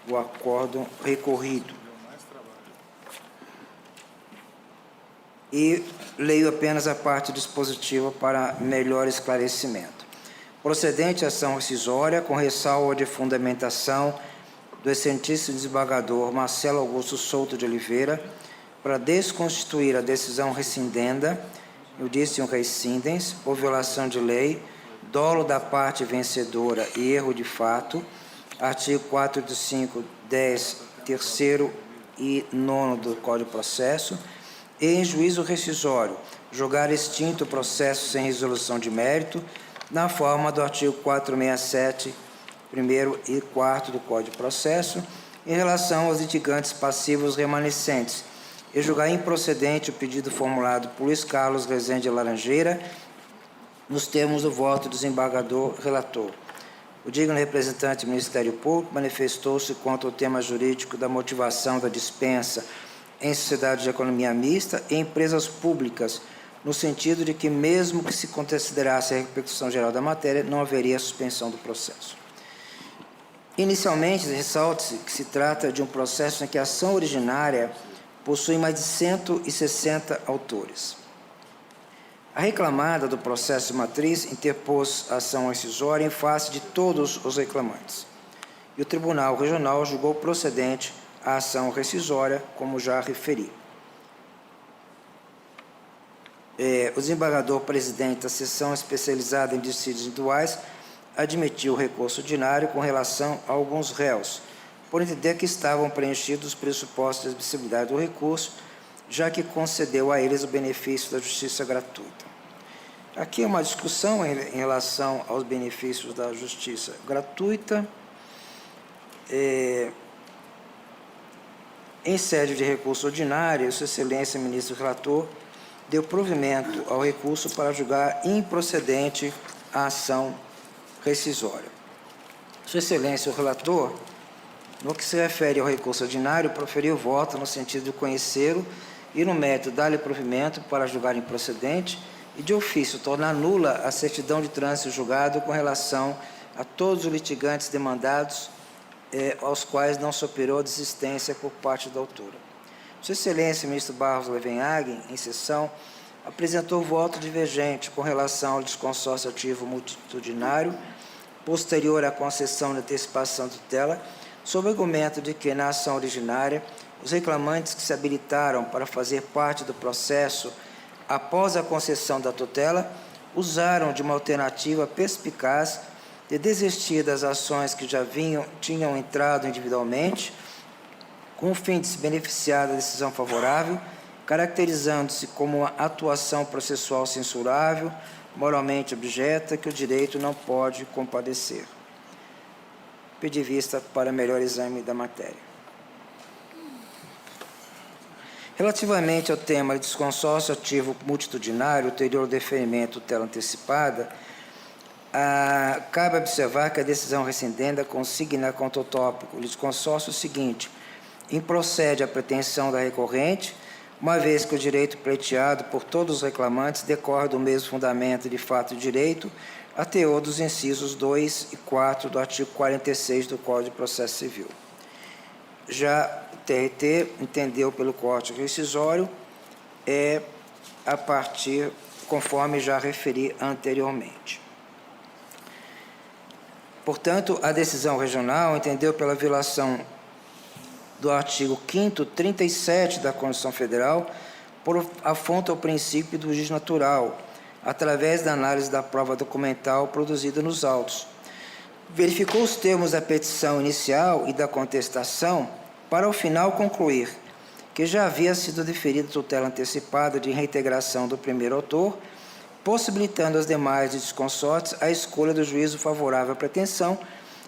o acórdão recorrido. E leio apenas a parte dispositiva para melhor esclarecimento. Procedente a ação rescisória, com ressalva de fundamentação do excelentíssimo desembargador Marcelo Augusto Souto de Oliveira, para desconstituir a decisão rescindenda, eu disse um rescindens, por violação de lei, dolo da parte vencedora e erro de fato, artigo 485, 10, 3º e 9º do Código de Processo, e em juízo rescisório, julgar extinto o processo sem resolução de mérito, na forma do artigo 467 1º e 4º do Código de Processo, em relação aos litigantes passivos remanescentes, e julgar improcedente o pedido formulado por Luiz Carlos Rezende Laranjeira, nos termos do voto do desembargador relator. O digno representante do Ministério Público manifestou-se quanto ao tema jurídico da motivação da dispensa em sociedade de economia mista e empresas públicas, no sentido de que, mesmo que se considerasse a repercussão geral da matéria, não haveria suspensão do processo. Inicialmente, ressalte-se que se trata de um processo em que a ação originária possui mais de 160 autores. A reclamada do processo de matriz interpôs ação rescisória em face de todos os reclamantes. E o Tribunal Regional julgou procedente a ação rescisória, como já referi. O desembargador presidente da seção especializada em dissídios individuais admitiu o recurso ordinário com relação a alguns réus, por entender que estavam preenchidos os pressupostos de admissibilidade do recurso, já que concedeu a eles o benefício da justiça gratuita. Aqui é uma discussão em relação aos benefícios da justiça gratuita. Em sede de recurso ordinário, Sua Excelência, ministro relator, deu provimento ao recurso para julgar improcedente a ação rescisória. Sua Excelência, o relator, no que se refere ao recurso ordinário, proferiu voto no sentido de conhecê-lo e, no mérito, dar-lhe provimento para julgar improcedente e, de ofício, tornar nula a certidão de trânsito julgado com relação a todos os litigantes demandados, aos quais não se operou a desistência por parte da autora. Sua Excelência, ministro Barros Levenhagen, em sessão, apresentou voto divergente com relação ao desconsórcio ativo multitudinário posterior à concessão de antecipação de tutela, sob o argumento de que, na ação originária, os reclamantes que se habilitaram para fazer parte do processo após a concessão da tutela usaram de uma alternativa perspicaz de desistir das ações que já tinham entrado individualmente, com o fim de se beneficiar da decisão favorável, caracterizando-se como uma atuação processual censurável, moralmente objeta, que o direito não pode compadecer. Pedi vista para melhor exame da matéria. Relativamente ao tema de desconsórcio ativo multitudinário, ulterior ao deferimento tutela antecipada, cabe observar que a decisão rescindenda consigna contra o tópico de desconsórcio o seguinte: improcede a pretensão da recorrente, uma vez que o direito pleiteado por todos os reclamantes decorre do mesmo fundamento de fato e direito, a teor dos incisos 2 e 4 do artigo 46 do Código de Processo Civil. Já o TRT entendeu pelo corte rescisório, a partir, conforme já referi anteriormente. Portanto, a decisão regional entendeu pela violação do artigo 5º, 37 da Constituição Federal, por afronta ao princípio do juízo natural, através da análise da prova documental produzida nos autos. Verificou os termos da petição inicial e da contestação para, ao final, concluir que já havia sido deferida tutela antecipada de reintegração do primeiro autor, possibilitando aos demais desconsortes a escolha do juízo favorável à pretensão,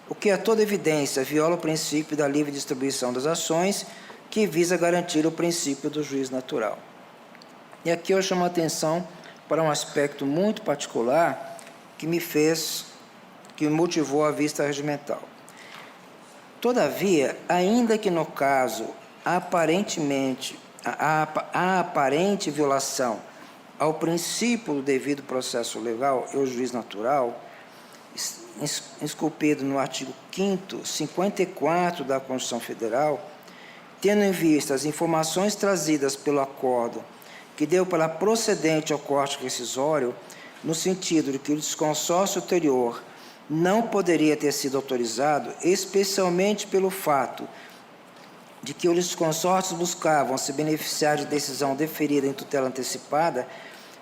o que, a toda evidência, viola o princípio da livre distribuição das ações, que visa garantir o princípio do juízo natural. E aqui eu chamo a atenção para um aspecto muito particular que me motivou a vista regimental. Todavia, ainda que no caso a aparente violação ao princípio do devido processo legal e ao juízo natural, esculpido no artigo 5º, 54 da Constituição Federal, tendo em vista as informações trazidas pelo acordo que deu para procedente ao corte rescisório, no sentido de que o desconsórcio anterior não poderia ter sido autorizado, especialmente pelo fato de que os desconsórcios buscavam se beneficiar de decisão deferida em tutela antecipada,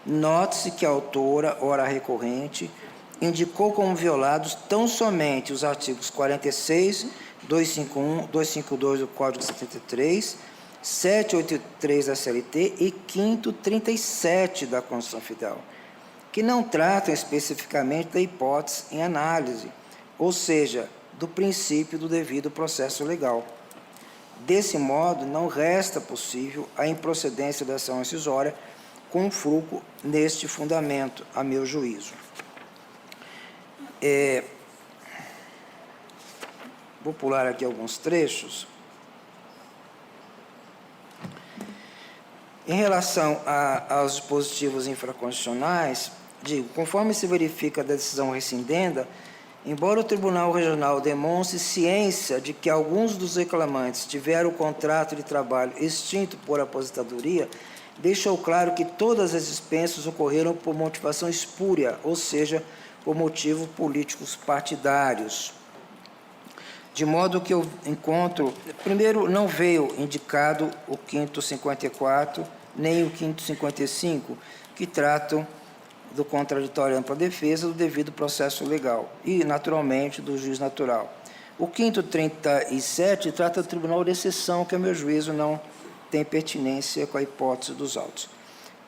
note-se que a autora, ora recorrente, indicou como violados tão somente os artigos 46, 251, 252 do Código 73, 783 da CLT e 5º, 37 da Constituição Federal, que não tratam especificamente da hipótese em análise, ou seja, do princípio do devido processo legal. Desse modo, não resta possível a improcedência da ação rescisória com fruto neste fundamento, a meu juízo. Vou pular aqui alguns trechos. Em relação aos dispositivos infraconstitucionais, digo, conforme se verifica da decisão rescindenda, embora o Tribunal Regional demonstre ciência de que alguns dos reclamantes tiveram o contrato de trabalho extinto por aposentadoria, deixou claro que todas as dispensas ocorreram por motivação espúria, ou seja, por motivos políticos partidários. De modo que eu encontro, primeiro, não veio indicado o 5º 54, nem o 5º 55, que tratam do contraditório ampla defesa do devido processo legal e, naturalmente, do juiz natural. O 5º 37 trata do tribunal de exceção, que, a meu juízo, não tem pertinência com a hipótese dos autos.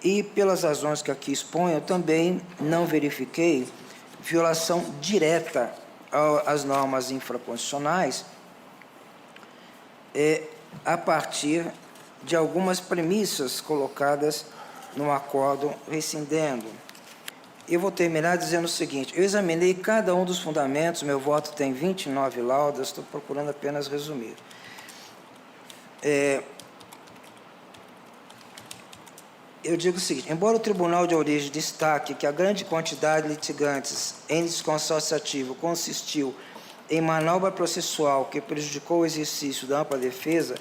E, pelas razões que aqui exponho, eu também não verifiquei violação direta às normas infraconstitucionais a partir de algumas premissas colocadas no acordo rescindendo. Eu vou terminar dizendo o seguinte: eu examinei cada um dos fundamentos, meu voto tem 29 laudas, estou procurando apenas resumir. Eu digo o seguinte: embora o Tribunal de Origem destaque que a grande quantidade de litigantes em desconsórcio ativo consistiu em manobra processual que prejudicou o exercício da ampla defesa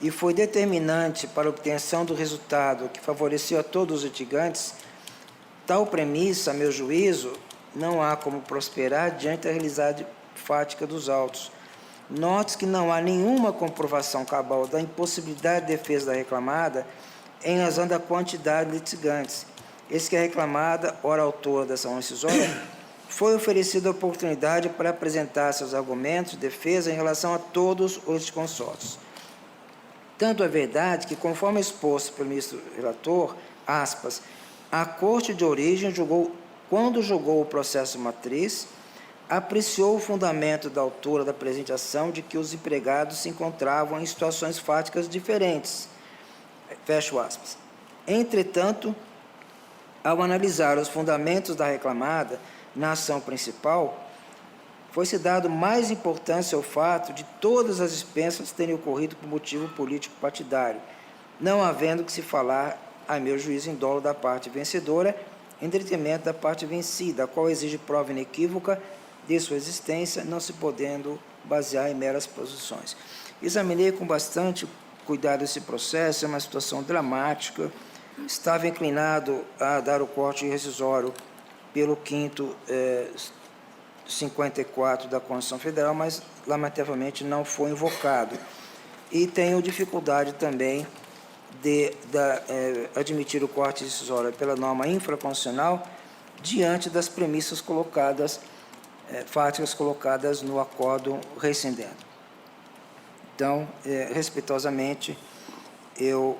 e foi determinante para a obtenção do resultado que favoreceu a todos os litigantes, tal premissa, a meu juízo, não há como prosperar diante da realidade fática dos autos. Note que não há nenhuma comprovação cabal da impossibilidade de defesa da reclamada em razão da quantidade de litigantes. Eis que a reclamada, ora autora da ação rescisória, foi oferecida a oportunidade para apresentar seus argumentos de defesa em relação a todos os consórcios. Tanto é verdade que, conforme exposto pelo ministro relator, aspas, a Corte de Origem quando julgou o processo matriz, apreciou o fundamento da autora da presente ação de que os empregados se encontravam em situações fáticas diferentes. Fecho aspas. Entretanto, ao analisar os fundamentos da reclamada na ação principal, foi-se dado mais importância ao fato de todas as dispensas terem ocorrido por motivo político partidário, não havendo que se falar, a meu juízo, em dolo da parte vencedora, em detrimento da parte vencida, a qual exige prova inequívoca de sua existência, não se podendo basear em meras posições. Examinei com bastante cuidado esse processo, é uma situação dramática, estava inclinado a dar o corte rescisório pelo 5º 54 da Constituição Federal, mas, lamentavelmente, não foi invocado. E tenho dificuldade também de admitir o corte rescisório pela norma infraconstitucional diante das premissas colocadas, fáticas colocadas no acordo rescindendo. Então, respeitosamente, eu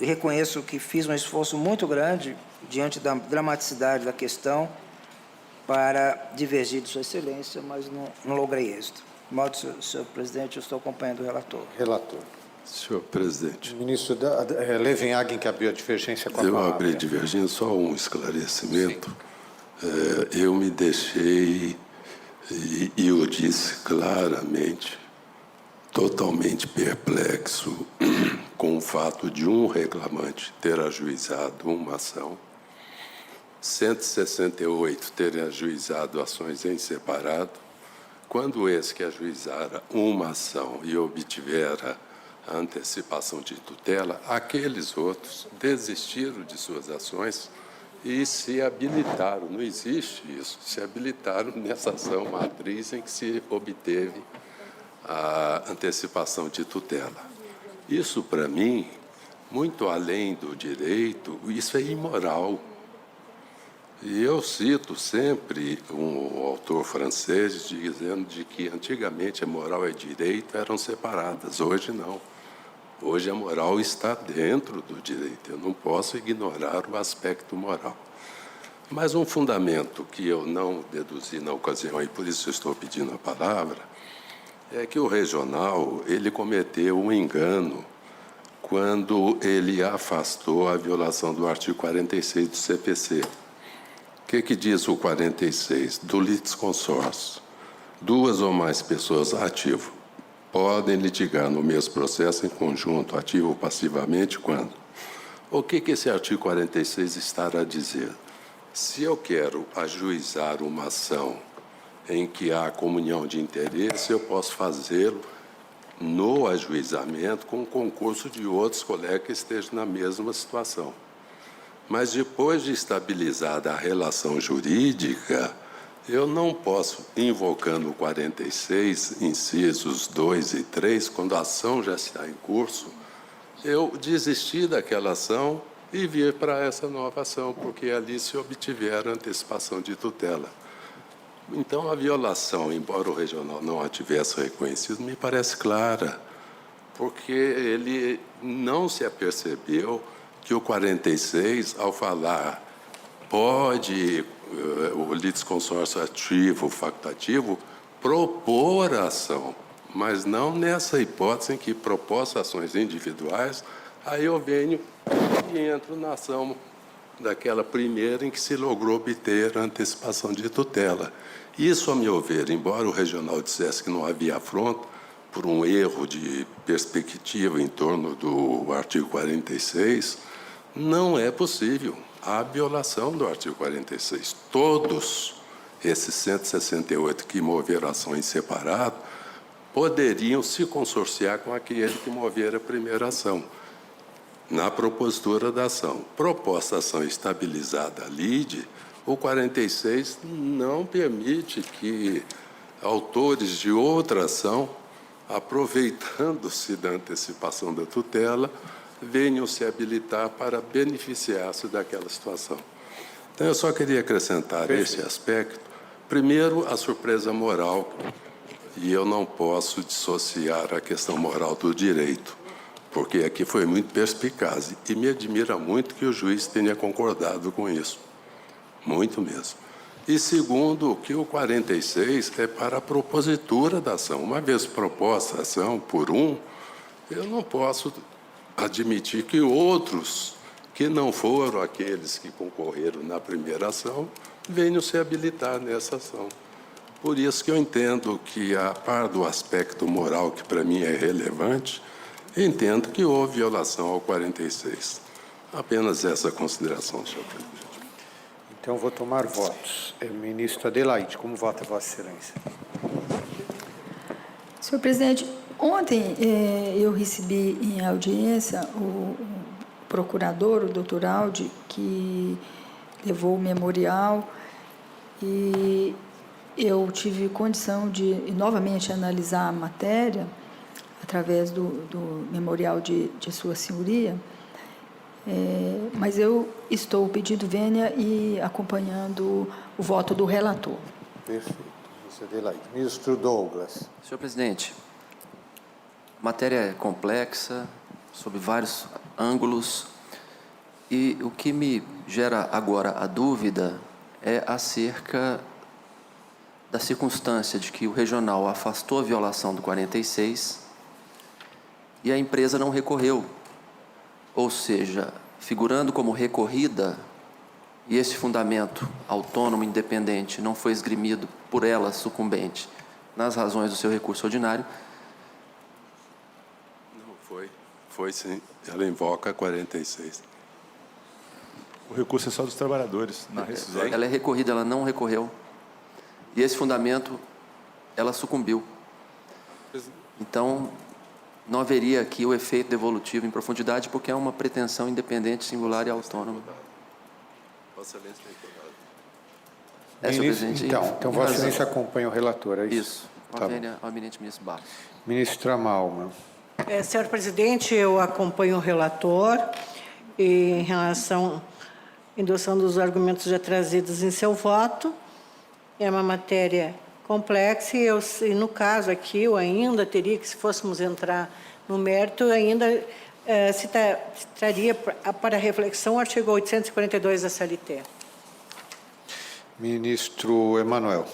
reconheço que fiz um esforço muito grande diante da dramaticidade da questão para divergir de Sua Excelência, mas não logrei êxito. De modo, senhor presidente, eu estou acompanhando o relator. Relator. Senhor presidente. O ministro Levenhagen, que abriu a divergência com a palavra. Eu abri a divergência, só um esclarecimento. Eu me deixei, e eu disse claramente, totalmente perplexo com o fato de um reclamante ter ajuizado uma ação, 168 terem ajuizado ações em separado, quando esse que ajuizara uma ação e obtivera a antecipação de tutela, aqueles outros desistiram de suas ações e se habilitaram, não existe isso, se habilitaram nessa ação matriz em que se obteve a antecipação de tutela. Isso, para mim, muito além do direito, isso é imoral. E eu cito sempre um autor francês dizendo de que antigamente a moral e direito eram separadas, hoje não. Hoje a moral está dentro do direito, eu não posso ignorar o aspecto moral. Mas um fundamento que eu não deduzi na ocasião, e por isso estou pedindo a palavra, é que o regional ele cometeu um engano quando ele afastou a violação do artigo 46 do CPC. O que diz o 46? Do litisconsórcio. 2 ou mais pessoas ativo podem litigar no mesmo processo em conjunto, ativo ou passivamente, quando? O que esse artigo 46 está a dizer? Se eu quero ajuizar uma ação em que há comunhão de interesse, eu posso fazê-lo no ajuizamento com o concurso de outros colegas que estejam na mesma situação. Mas depois de estabilizada a relação jurídica, eu não posso, invocando o 46, incisos 2 e 3, quando a ação já está em curso, eu desistir daquela ação e vir para essa nova ação, porque ali se obtiver antecipação de tutela. Então, a violação, embora o regional não a tivesse reconhecido, me parece clara, porque ele não se apercebeu que o 46, ao falar pode o litisconsórcio ativo, facultativo, propor a ação, mas não nessa hipótese em que propõe ações individuais, aí eu venho e entro na ação daquela primeira em que se logrou obter a antecipação de tutela. Isso, a meu ver, embora o regional dissesse que não havia afronta, por um erro de perspectiva em torno do artigo 46, não é possível. Há violação do artigo 46. Todos esses 168 que moveram ação em separado poderiam se consorciar com aquele que mover a primeira ação. Na propositura da ação, proposta ação estabilizada, lide, o 46 não permite que autores de outra ação, aproveitando-se da antecipação da tutela, venham se habilitar para beneficiar-se daquela situação. Então, eu só queria acrescentar esse aspecto. Primeiro, a surpresa moral, e eu não posso dissociar a questão moral do direito, porque aqui foi muito perspicaz, e me admira muito que o juiz tenha concordado com isso, muito mesmo. E segundo, que o 46 é para a propositura da ação. Uma vez proposta a ação por um, eu não posso admitir que outros, que não foram aqueles que concorreram na primeira ação, venham se habilitar nessa ação. Por isso que eu entendo que, a par do aspecto moral, que para mim é relevante, entendo que houve violação ao 46. Apenas essa consideração, senhor presidente. Então, vou tomar votos. Ministro Adelaide, como vota Vossa Excelência? Senhor presidente, ontem eu recebi em audiência o procurador, o doutor Aldi, que levou o memorial, e eu tive condição de novamente analisar a matéria através do memorial de Sua Senhoria, mas eu estou pedindo vênia e acompanhando o voto do relator. Perfeito. Ministro Adelaide. Ministro Douglas. Senhor presidente, a matéria é complexa, sob vários ângulos, e o que me gera agora a dúvida é acerca da circunstância de que o regional afastou a violação do 46 e a empresa não recorreu, ou seja, figurando como recorrida, e esse fundamento autônomo, independente, não foi esgrimido por ela, sucumbente, nas razões do seu recurso ordinário. Não foi. Foi sim. Ela invoca 46. O recurso é só dos trabalhadores, na rescisão. Ela é recorrida, ela não recorreu. E esse fundamento, ela sucumbiu. Então, não haveria aqui o efeito devolutivo em profundidade, porque é uma pretensão independente, singular e autônoma. Vossa Excelência tem cuidado. Senhor presidente. Então Vossa Excelência acompanha o relator, é isso? Isso. Tá Ao eminente ministro Barros. Ministra Malman. Senhor presidente, eu acompanho o relator e, em relação, endossando os argumentos já trazidos em seu voto. É uma matéria complexa e no caso aqui, eu ainda teria que, se fôssemos entrar no mérito, ainda traria para reflexão o artigo 842 da CLT. Ministro Emanuel.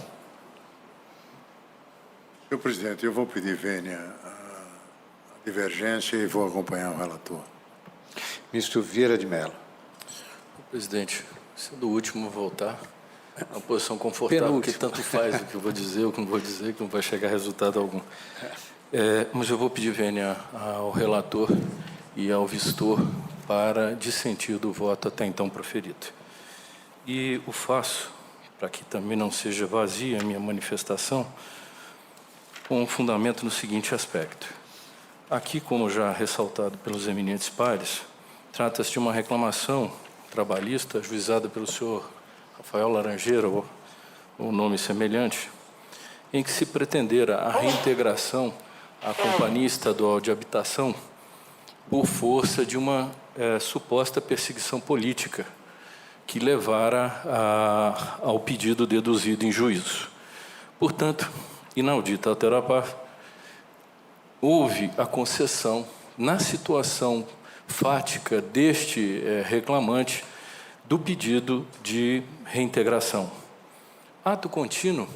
Senhor presidente, eu vou pedir vênia a divergência e vou acompanhar o relator. Ministro Vieira de Mello. Presidente, sendo o último a voltar, é uma posição confortável, que tanto faz o que eu vou dizer, o que não vou dizer, que não vai chegar a resultado algum. Mas eu vou pedir vênia ao relator e ao vistor para dissentir do voto até então proferido. E o faço, para que também não seja vazia a minha manifestação, com um fundamento no seguinte aspecto. Aqui, como já ressaltado pelos eminentes pares, trata-se de uma reclamação trabalhista ajuizada pelo senhor Rafael Laranjeira, ou nome semelhante, em que se pretendera a reintegração à Companhia Estadual de Habitação por força de uma suposta perseguição política que levara ao pedido deduzido em juízo. Portanto, inaudita altera par, houve a concessão, na situação fática deste reclamante, do pedido de reintegração. Ato contínuo,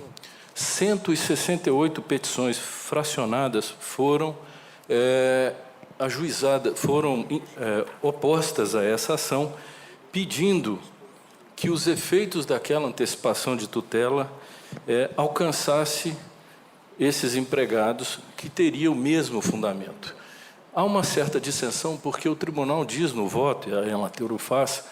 168 petições fracionadas foram ajuizadas, foram opostas a essa ação, pedindo que os efeitos daquela antecipação de tutela alcançasse esses empregados que teriam o mesmo fundamento. Há uma certa dissensão, porque o tribunal diz no voto, e a relatora o faz,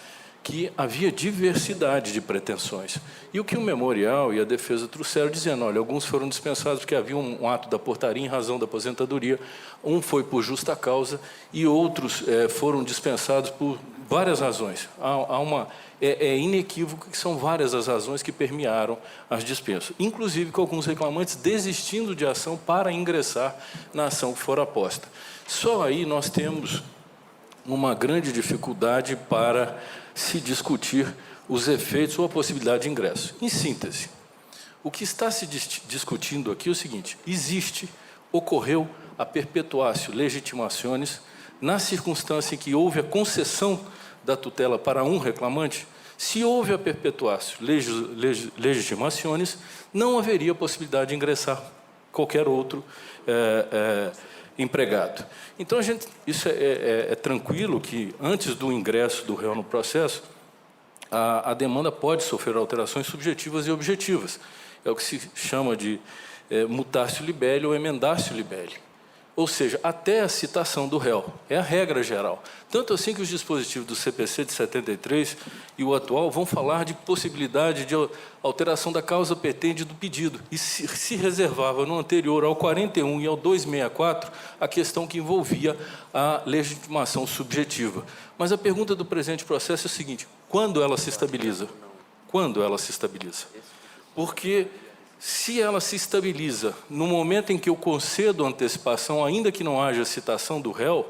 que havia diversidade de pretensões. E o que o memorial e a defesa trouxeram, dizendo, olha, alguns foram dispensados porque havia um ato da portaria em razão da aposentadoria, um foi por justa causa e outros foram dispensados por várias razões. É inequívoco que são várias as razões que permearam as dispensas, inclusive com alguns reclamantes desistindo de ação para ingressar na ação que for aposta. Só aí nós temos uma grande dificuldade para se discutir os efeitos ou a possibilidade de ingresso. Em síntese, o que está se discutindo aqui é o seguinte: ocorreu a perpetuatio legitimationis na circunstância em que houve a concessão da tutela para um reclamante. Se houve a perpetuatio legitimationis, não haveria possibilidade de ingressar qualquer outro empregado. Então, isso é tranquilo que, antes do ingresso do réu no processo, a demanda pode sofrer alterações subjetivas e objetivas. É o que se chama de mutatio libelli ou emendatio libelli. Ou seja, até a citação do réu. É a regra geral. Tanto assim que os dispositivos do CPC de 73 e o atual vão falar de possibilidade de alteração da causa petente do pedido. E se reservava no anterior ao 41 e ao 264 a questão que envolvia a legitimação subjetiva. Mas a pergunta do presente processo é a seguinte: quando ela se estabiliza? Quando ela se estabiliza? Porque se ela se estabiliza no momento em que eu concedo antecipação, ainda que não haja citação do réu,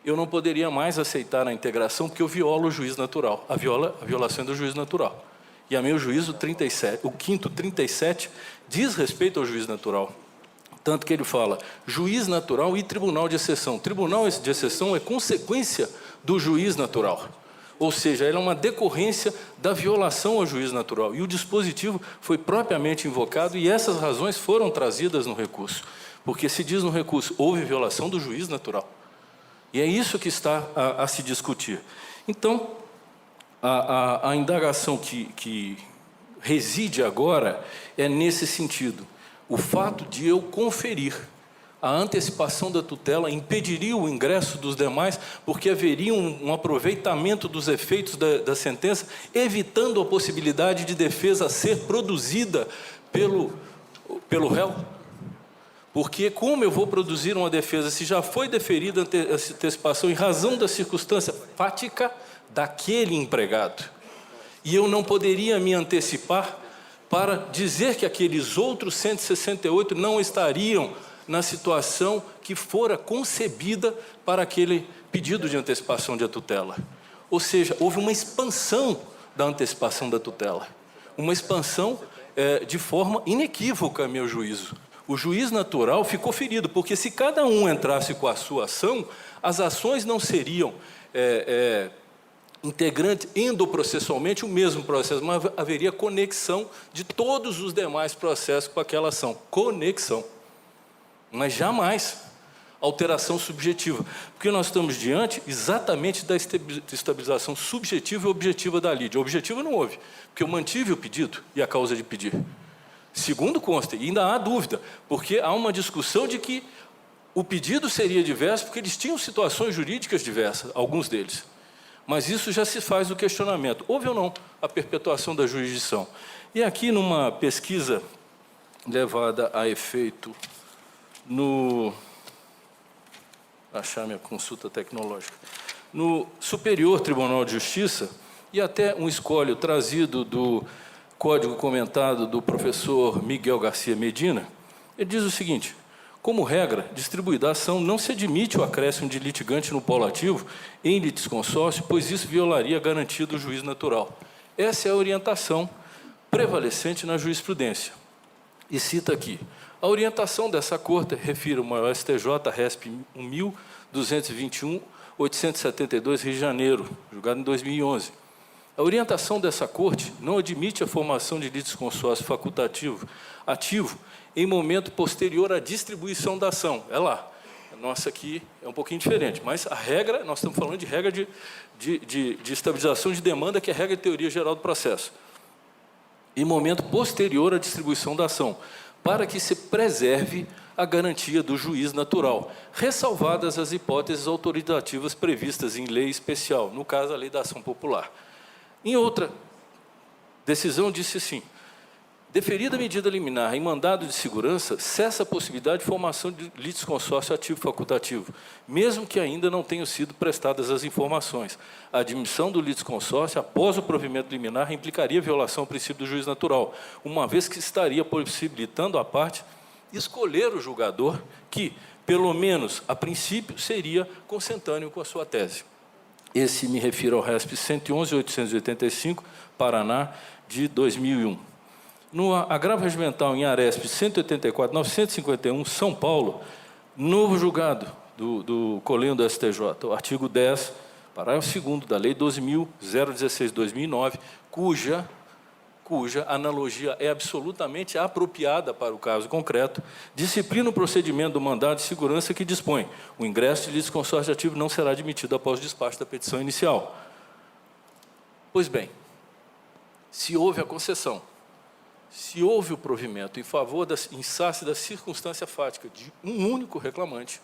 eu não poderia mais aceitar a integração, porque eu violo o juízo natural, a violação do juízo natural. E a meu juízo, 37, o 5º 37, diz respeito ao juízo natural. Tanto que ele fala juiz natural e tribunal de exceção. Tribunal de exceção é consequência do juiz natural. Ou seja, ela é uma decorrência da violação ao juízo natural. E o dispositivo foi propriamente invocado e essas razões foram trazidas no recurso. Porque se diz no recurso, houve violação do juízo natural. E é isso que está a se discutir. Então, a indagação que reside agora é nesse sentido. O fato de eu conferir a antecipação da tutela impediria o ingresso dos demais, porque haveria um aproveitamento dos efeitos da sentença, evitando a possibilidade de defesa a ser produzida pelo réu. Porque como eu vou produzir uma defesa se já foi deferida a antecipação em razão da circunstância fática daquele empregado? E eu não poderia me antecipar para dizer que aqueles outros 168 não estariam na situação que fora concebida para aquele pedido de antecipação de tutela. Ou seja, houve uma expansão da antecipação da tutela. Uma expansão de forma inequívoca, a meu juízo. O juiz natural ficou ferido, porque se cada um entrasse com a sua ação, as ações não seriam integrante endoprocessualmente o mesmo processo, mas haveria conexão de todos os demais processos com aquela ação. Conexão. Mas jamais alteração subjetiva, porque nós estamos diante exatamente da estabilização subjetiva e objetiva da lide. A objetiva não houve, porque eu mantive o pedido e a causa de pedir. Segundo consta, e ainda há dúvida, porque há uma discussão de que o pedido seria diverso, porque eles tinham situações jurídicas diversas, alguns deles. Mas isso já se faz o questionamento. Houve ou não a perpetuação da jurisdição? E aqui, numa pesquisa levada a efeito no... achar minha consulta tecnológica, no Superior Tribunal de Justiça, e até um escolho trazido do Código Comentado do professor Miguel Garcia Medina, ele diz o seguinte: como regra, distribuída a ação, não se admite o acréscimo de litigante no polo ativo em litisconsórcio, pois isso violaria a garantia do juiz natural. Essa é a orientação prevalecente na jurisprudência. E cita aqui: a orientação dessa Corte, refiro ao STJ, RESP 1221-872, Rio de Janeiro, julgado em 2011. A orientação dessa Corte não admite a formação de litisconsórcio facultativo ativo em momento posterior à distribuição da ação. É lá. A nossa aqui é um pouquinho diferente, mas a regra, nós estamos falando de regra de estabilização de demanda, que é a regra de teoria geral do processo. Em momento posterior à distribuição da ação, para que se preserve a garantia do juiz natural, ressalvadas as hipóteses autoritativas previstas em lei especial, no caso, a Lei da Ação Popular. Em outra decisão, disse assim: deferida a medida liminar em mandado de segurança, cessa a possibilidade de formação de litisconsórcio ativo facultativo, mesmo que ainda não tenham sido prestadas as informações. A admissão do litisconsórcio após o provimento liminar implicaria violação ao princípio do juiz natural, uma vez que estaria possibilitando à parte escolher o julgador que, pelo menos a princípio, seria consentâneo com a sua tese. Esse me refiro ao RESP 111.885, Paraná, de 2001. No agravo regimental em ARESP 184.951, São Paulo, novo julgado do Colênio do STJ, o artigo 10, parágrafo 2º da Lei 12.016/2009, cuja analogia é absolutamente apropriada para o caso concreto, disciplina o procedimento do mandado de segurança que dispõe: o ingresso de litisconsórcio ativo não será admitido após o despacho da petição inicial. Pois bem, se houve a concessão, se houve o provimento em favor da insassa da circunstância fática de um único reclamante,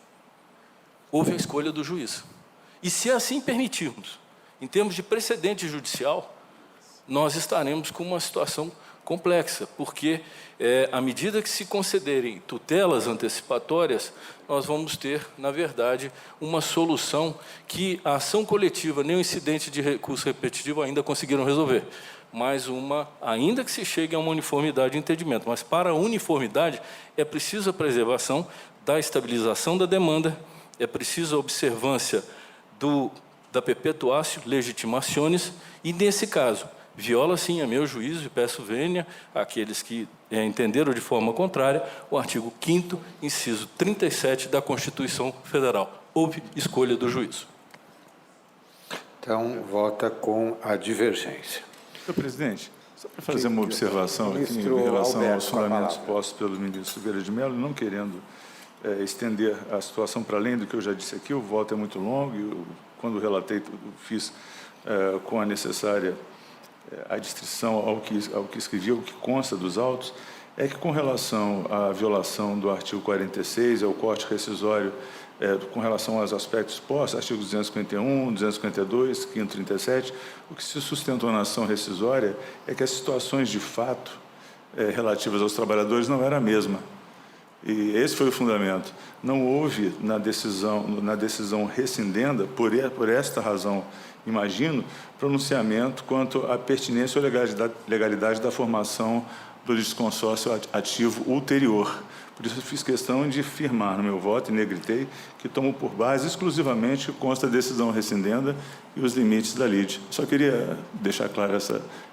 houve a escolha do juiz. E se assim permitirmos, em termos de precedente judicial, nós estaremos com uma situação complexa, porque, à medida que se concederem tutelas antecipatórias, nós vamos ter, na verdade, uma solução que a ação coletiva, nem o incidente de recurso repetitivo ainda conseguiram resolver, mas ainda que se chegue a uma uniformidade de entendimento. Mas, para a uniformidade, é preciso a preservação da estabilização da demanda, é preciso a observância da perpetuatio legitimationis, e, nesse caso, viola, sim, a meu juízo, e peço vênia àqueles que entenderam de forma contrária, o artigo 5º, inciso 37 da Constituição Federal. Houve escolha do juízo. Então, vota com a divergência. Senhor presidente, só para fazer uma observação aqui em relação aos fundamentos postos pelo ministro Vieira de Mello, não querendo estender a situação para além do que eu já disse aqui, o voto é muito longo, e quando relatei, fiz com a necessária a distrição ao que escrevi, ao que consta dos autos, é que, com relação à violação do artigo 46, ao corte rescisório, com relação aos aspectos postos, artigos 251, 252, 537, o que se sustentou na ação rescisória é que as situações de fato relativas aos trabalhadores não era a mesma. E esse foi o fundamento. Não houve, na decisão rescindenda, por esta razão, imagino, pronunciamento quanto à pertinência ou legalidade da formação do litisconsórcio ativo ulterior. Por isso, eu fiz questão de firmar no meu voto, e negritei, que tomo por base exclusivamente consta a decisão rescindenda e os limites da lide. Só queria deixar clara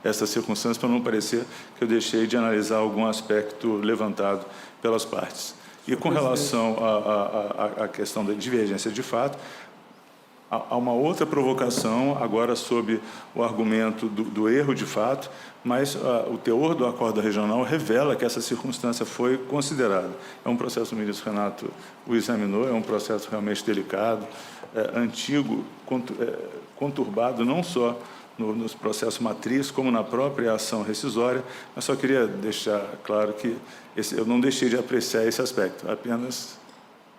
essa circunstância, para não parecer que eu deixei de analisar algum aspecto levantado pelas partes. E com relação à questão da divergência de fato, Há uma outra provocação, agora sob o argumento do erro de fato, mas o teor do acordo regional revela que essa circunstância foi considerada. É um processo, o ministro Renato o examinou, é um processo realmente delicado, antigo, conturbado, não só nos processos matriz, como na própria ação rescisória. Mas só queria deixar claro que eu não deixei de apreciar esse aspecto, apenas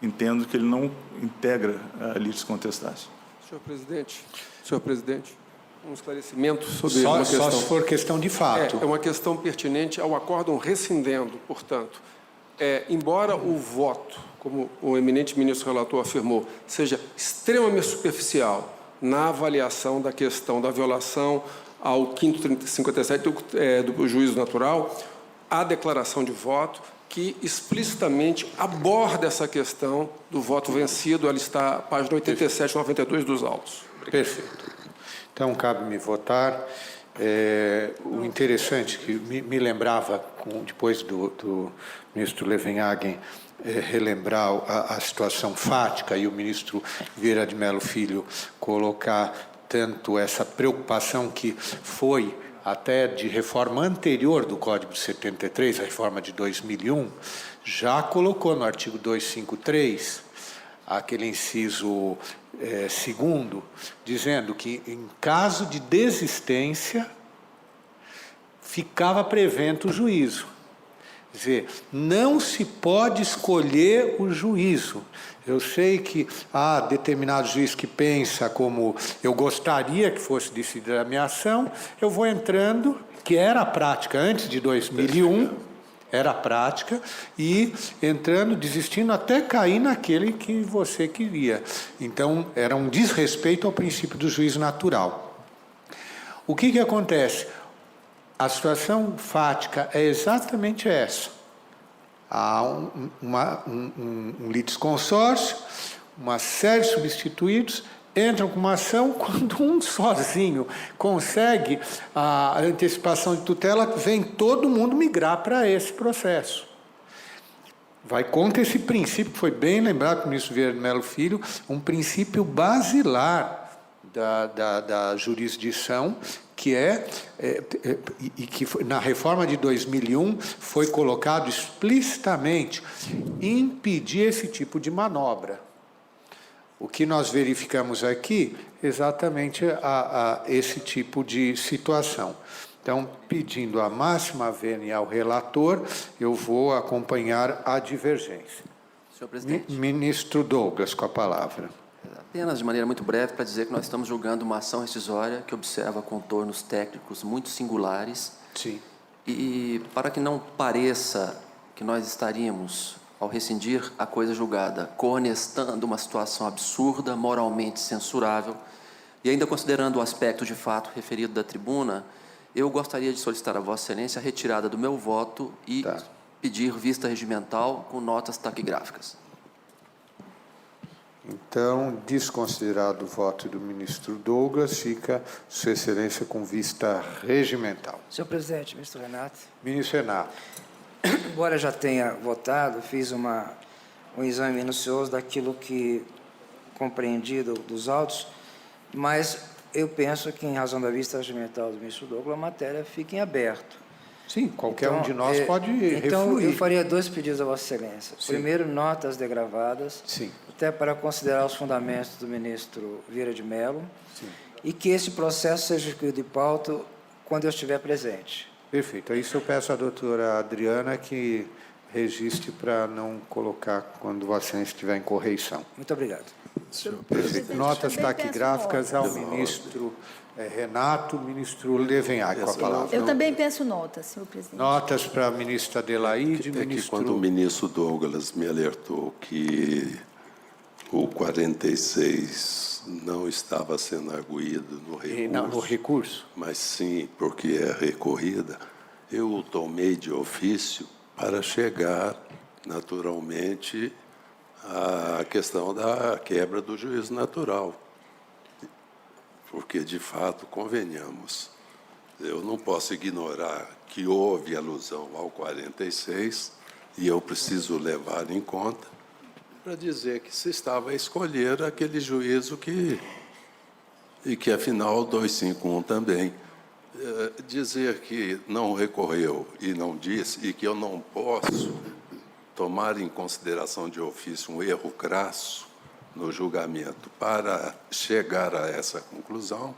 entendo que ele não integra litis contestatis. Senhor presidente, um esclarecimento sobre Só uma questão. se for questão de fato. É uma questão pertinente ao acórdão rescindendo, portanto. Embora o voto, como o eminente ministro relator afirmou, seja extremamente superficial na avaliação da questão da violação ao 5º 57 do juízo natural, a declaração de voto que explicitamente aborda essa questão do voto vencido. Ela está página 87 e 92 dos autos. Perfeito. Então, cabe-me votar. O interessante que me lembrava, depois do ministro Levenhagen relembrar a situação fática e o ministro Vieira de Mello Filho colocar tanto essa preocupação que foi até de reforma anterior do Código de 73, a reforma de 2001, já colocou no artigo 253, aquele inciso segundo, dizendo que, em caso de desistência, ficava prevento o juízo. Quer dizer, não se pode escolher o juízo. Eu sei que há determinado juiz que pensa como eu gostaria que fosse decidida a minha ação, eu vou entrando, que era a prática antes de 2001, era a prática, e entrando, desistindo, até cair naquele que você queria. Então, era um desrespeito ao princípio do juízo natural. O que acontece? A situação fática é exatamente essa. Há um litisconsórcio, uma série de substituídos, entram com uma ação, quando um sozinho consegue a antecipação de tutela, vem todo mundo migrar para esse processo. Vai contra esse princípio, que foi bem lembrado pelo ministro Vieira de Mello Filho, um princípio basilar da jurisdição, que na reforma de 2001 foi colocado explicitamente impedir esse tipo de manobra. O que nós verificamos aqui, exatamente esse tipo de situação. Então, pedindo a máxima vênia ao relator, eu vou acompanhar a divergência. Senhor presidente. Ministro Douglas, com a palavra. Apenas de maneira muito breve para dizer que nós estamos julgando uma ação rescisória que observa contornos técnicos muito singulares. Sim. E para que não pareça que nós estaríamos, ao rescindir a coisa julgada, coonestando uma situação absurda, moralmente censurável, e ainda considerando o aspecto de fato referido da tribuna, eu gostaria de solicitar a Vossa Excelência a retirada do meu voto e pedir vista regimental com notas taquigráficas. Então, desconsiderado o voto do ministro Douglas, fica Sua Excelência com vista regimental. Senhor presidente, ministro Renato. Ministro Renato. Embora já tenha votado, fiz um exame minucioso daquilo que compreendi dos autos, mas eu penso que, em razão da vista regimental do ministro Douglas, a matéria fica em aberto. Sim, qualquer um de nós pode refluir. Então, eu faria dois pedidos a Vossa Excelência. Sim. Primeiro, notas degravadas, sim, até para considerar os fundamentos do ministro Vieira de Mello, sim, e que esse processo seja excluído de pauta quando eu estiver presente. Perfeito. Isso eu peço à doutora Adriana que registre para não colocar quando Vossa Excelência estiver em correição. Muito obrigado. Perfeito. Notas taquigráficas ao ministro Renato, ministro Levenhagen, com a palavra. Eu também penso notas, senhor presidente. Notas para a ministra Adelaide, que quando o ministro Douglas me alertou que o 46 não estava sendo arguído no recurso, mas sim porque é recorrida, eu o tomei de ofício para chegar, naturalmente, à questão da quebra do juízo natural. Porque, de fato, convenhamos, eu não posso ignorar que houve alusão ao 46 e eu preciso levar em conta para dizer que se estava a escolher aquele juízo e que, afinal, 251 também. Dizer que não recorreu e não disse, e que eu não posso tomar em consideração de ofício um erro crasso no julgamento para chegar a essa conclusão,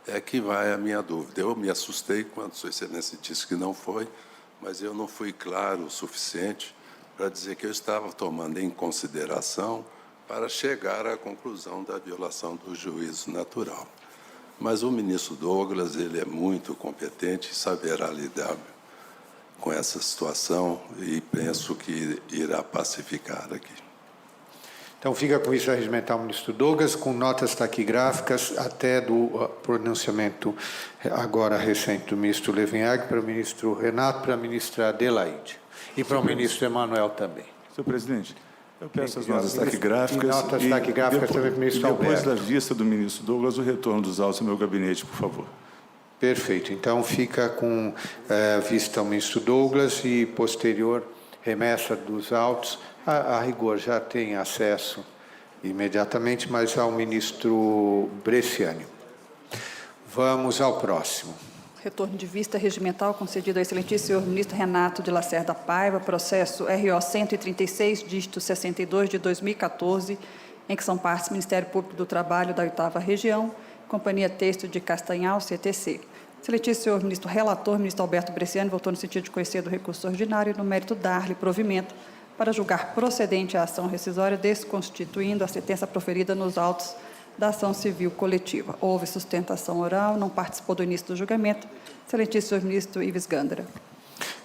é que vai a minha dúvida. Eu me assustei quando Sua Excelência disse que não foi, mas eu não fui claro o suficiente para dizer que eu estava tomando em consideração para chegar à conclusão da violação do juízo natural. Mas o ministro Douglas, ele é muito competente e saberá lidar com essa situação e penso que irá pacificar aqui. Então, fica com isso a regimental o ministro Douglas, com notas taquigráficas até do pronunciamento agora recente do ministro Levinhag para o ministro Renato, para a ministra Adelaide e para o ministro Emanuel também. Senhor presidente, eu peço as notas taquigráficas e notas taquigráficas também para o ministro Alberto. Depois da vista do ministro Douglas, o retorno dos autos ao meu gabinete, por favor. Perfeito. Então, fica com vista ao ministro Douglas e posterior remessa dos autos. A rigor já tem acesso imediatamente, mas ao ministro Bresciani. Vamos ao próximo. Retorno de vista regimental concedido ao excelentíssimo senhor ministro Renato de Lacerda Paiva, processo RO 136, dígito 62 de 2014, em que são partes Ministério Público do Trabalho da 8ª Região, Companhia Têxtil de Castanhal, CTC. Excelentíssimo senhor ministro relator, ministro Alberto Bresciani, votou no sentido de conhecer do recurso ordinário e no mérito dar-lhe provimento para julgar procedente a ação rescisória, desconstituindo a sentença proferida nos autos da ação civil coletiva. Houve sustentação oral, não participou do início do julgamento. Excelentíssimo senhor ministro Ives Gândara.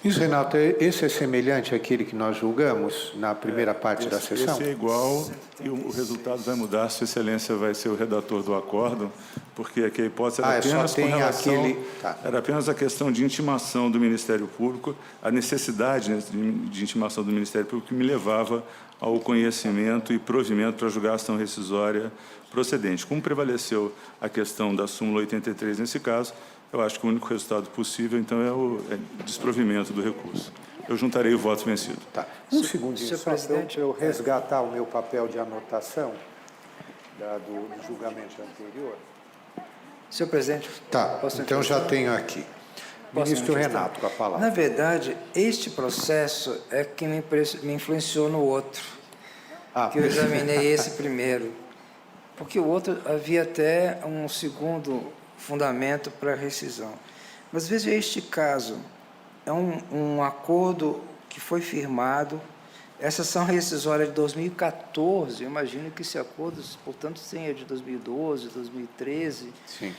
Isso, Renato, esse é semelhante àquele que nós julgamos na primeira parte da sessão? Esse é igual e o resultado vai mudar. Sua Excelência vai ser o redator do acordo, porque aqui a hipótese era apenas com relação, era apenas a questão de intimação do Ministério Público, a necessidade, né, de intimação do Ministério Público que me levava ao conhecimento e provimento para julgar a ação rescisória procedente. Como prevaleceu a questão da súmula 83 nesse caso, eu acho que o único resultado possível, então, é o desprovimento do recurso. Eu juntarei o voto vencido. Tá. Um segundinho, só para eu resgatar o meu papel de anotação do julgamento anterior. Senhor presidente. Tá, então já tenho aqui. Ministro Renato, com a palavra. Na verdade, este processo é que me influenciou no outro, que eu examinei esse primeiro, porque o outro havia até um segundo fundamento para rescisão. Mas veja, este caso é um acordo que foi firmado, essa ação rescisória de 2014, eu imagino que esse acordo, portanto, tenha de 2012, 2013. Sim.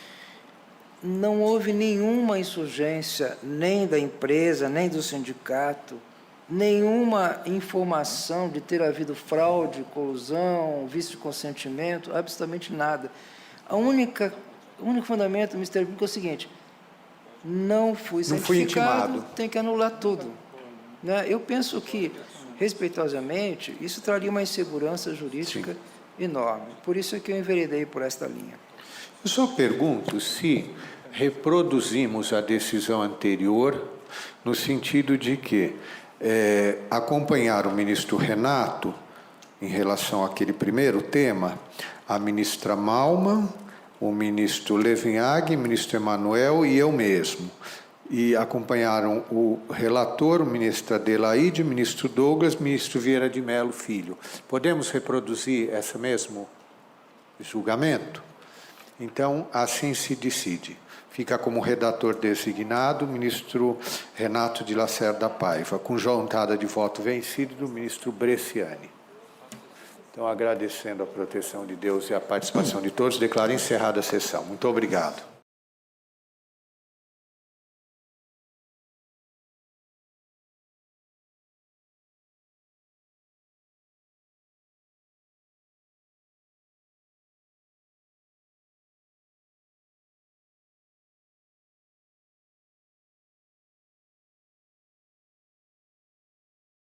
Não houve nenhuma insurgência, nem da empresa, nem do sindicato, nenhuma informação de ter havido fraude, colusão, vício de consentimento, absolutamente nada. O único fundamento do Ministério Público é o seguinte: não fui certificado, tem que anular tudo. Né? Eu penso que, respeitosamente, isso traria uma insegurança jurídica enorme. Por isso é que eu enveredei por esta linha. Eu só pergunto se reproduzimos a decisão anterior no sentido de que acompanhar o ministro Renato em relação àquele primeiro tema, a ministra Malman, o ministro Levinhag, o ministro Emanuel e eu mesmo. E acompanharam o relator, o ministro Adelaide, o ministro Douglas, o ministro Vieira de Mello Filho. Podemos reproduzir esse mesmo julgamento? Então, assim se decide. Fica como redator designado o ministro Renato de Lacerda Paiva, com juntada de voto vencido do ministro Bresciani. Então, agradecendo a proteção de Deus e a participação de todos, declaro encerrada a sessão. Muito obrigado.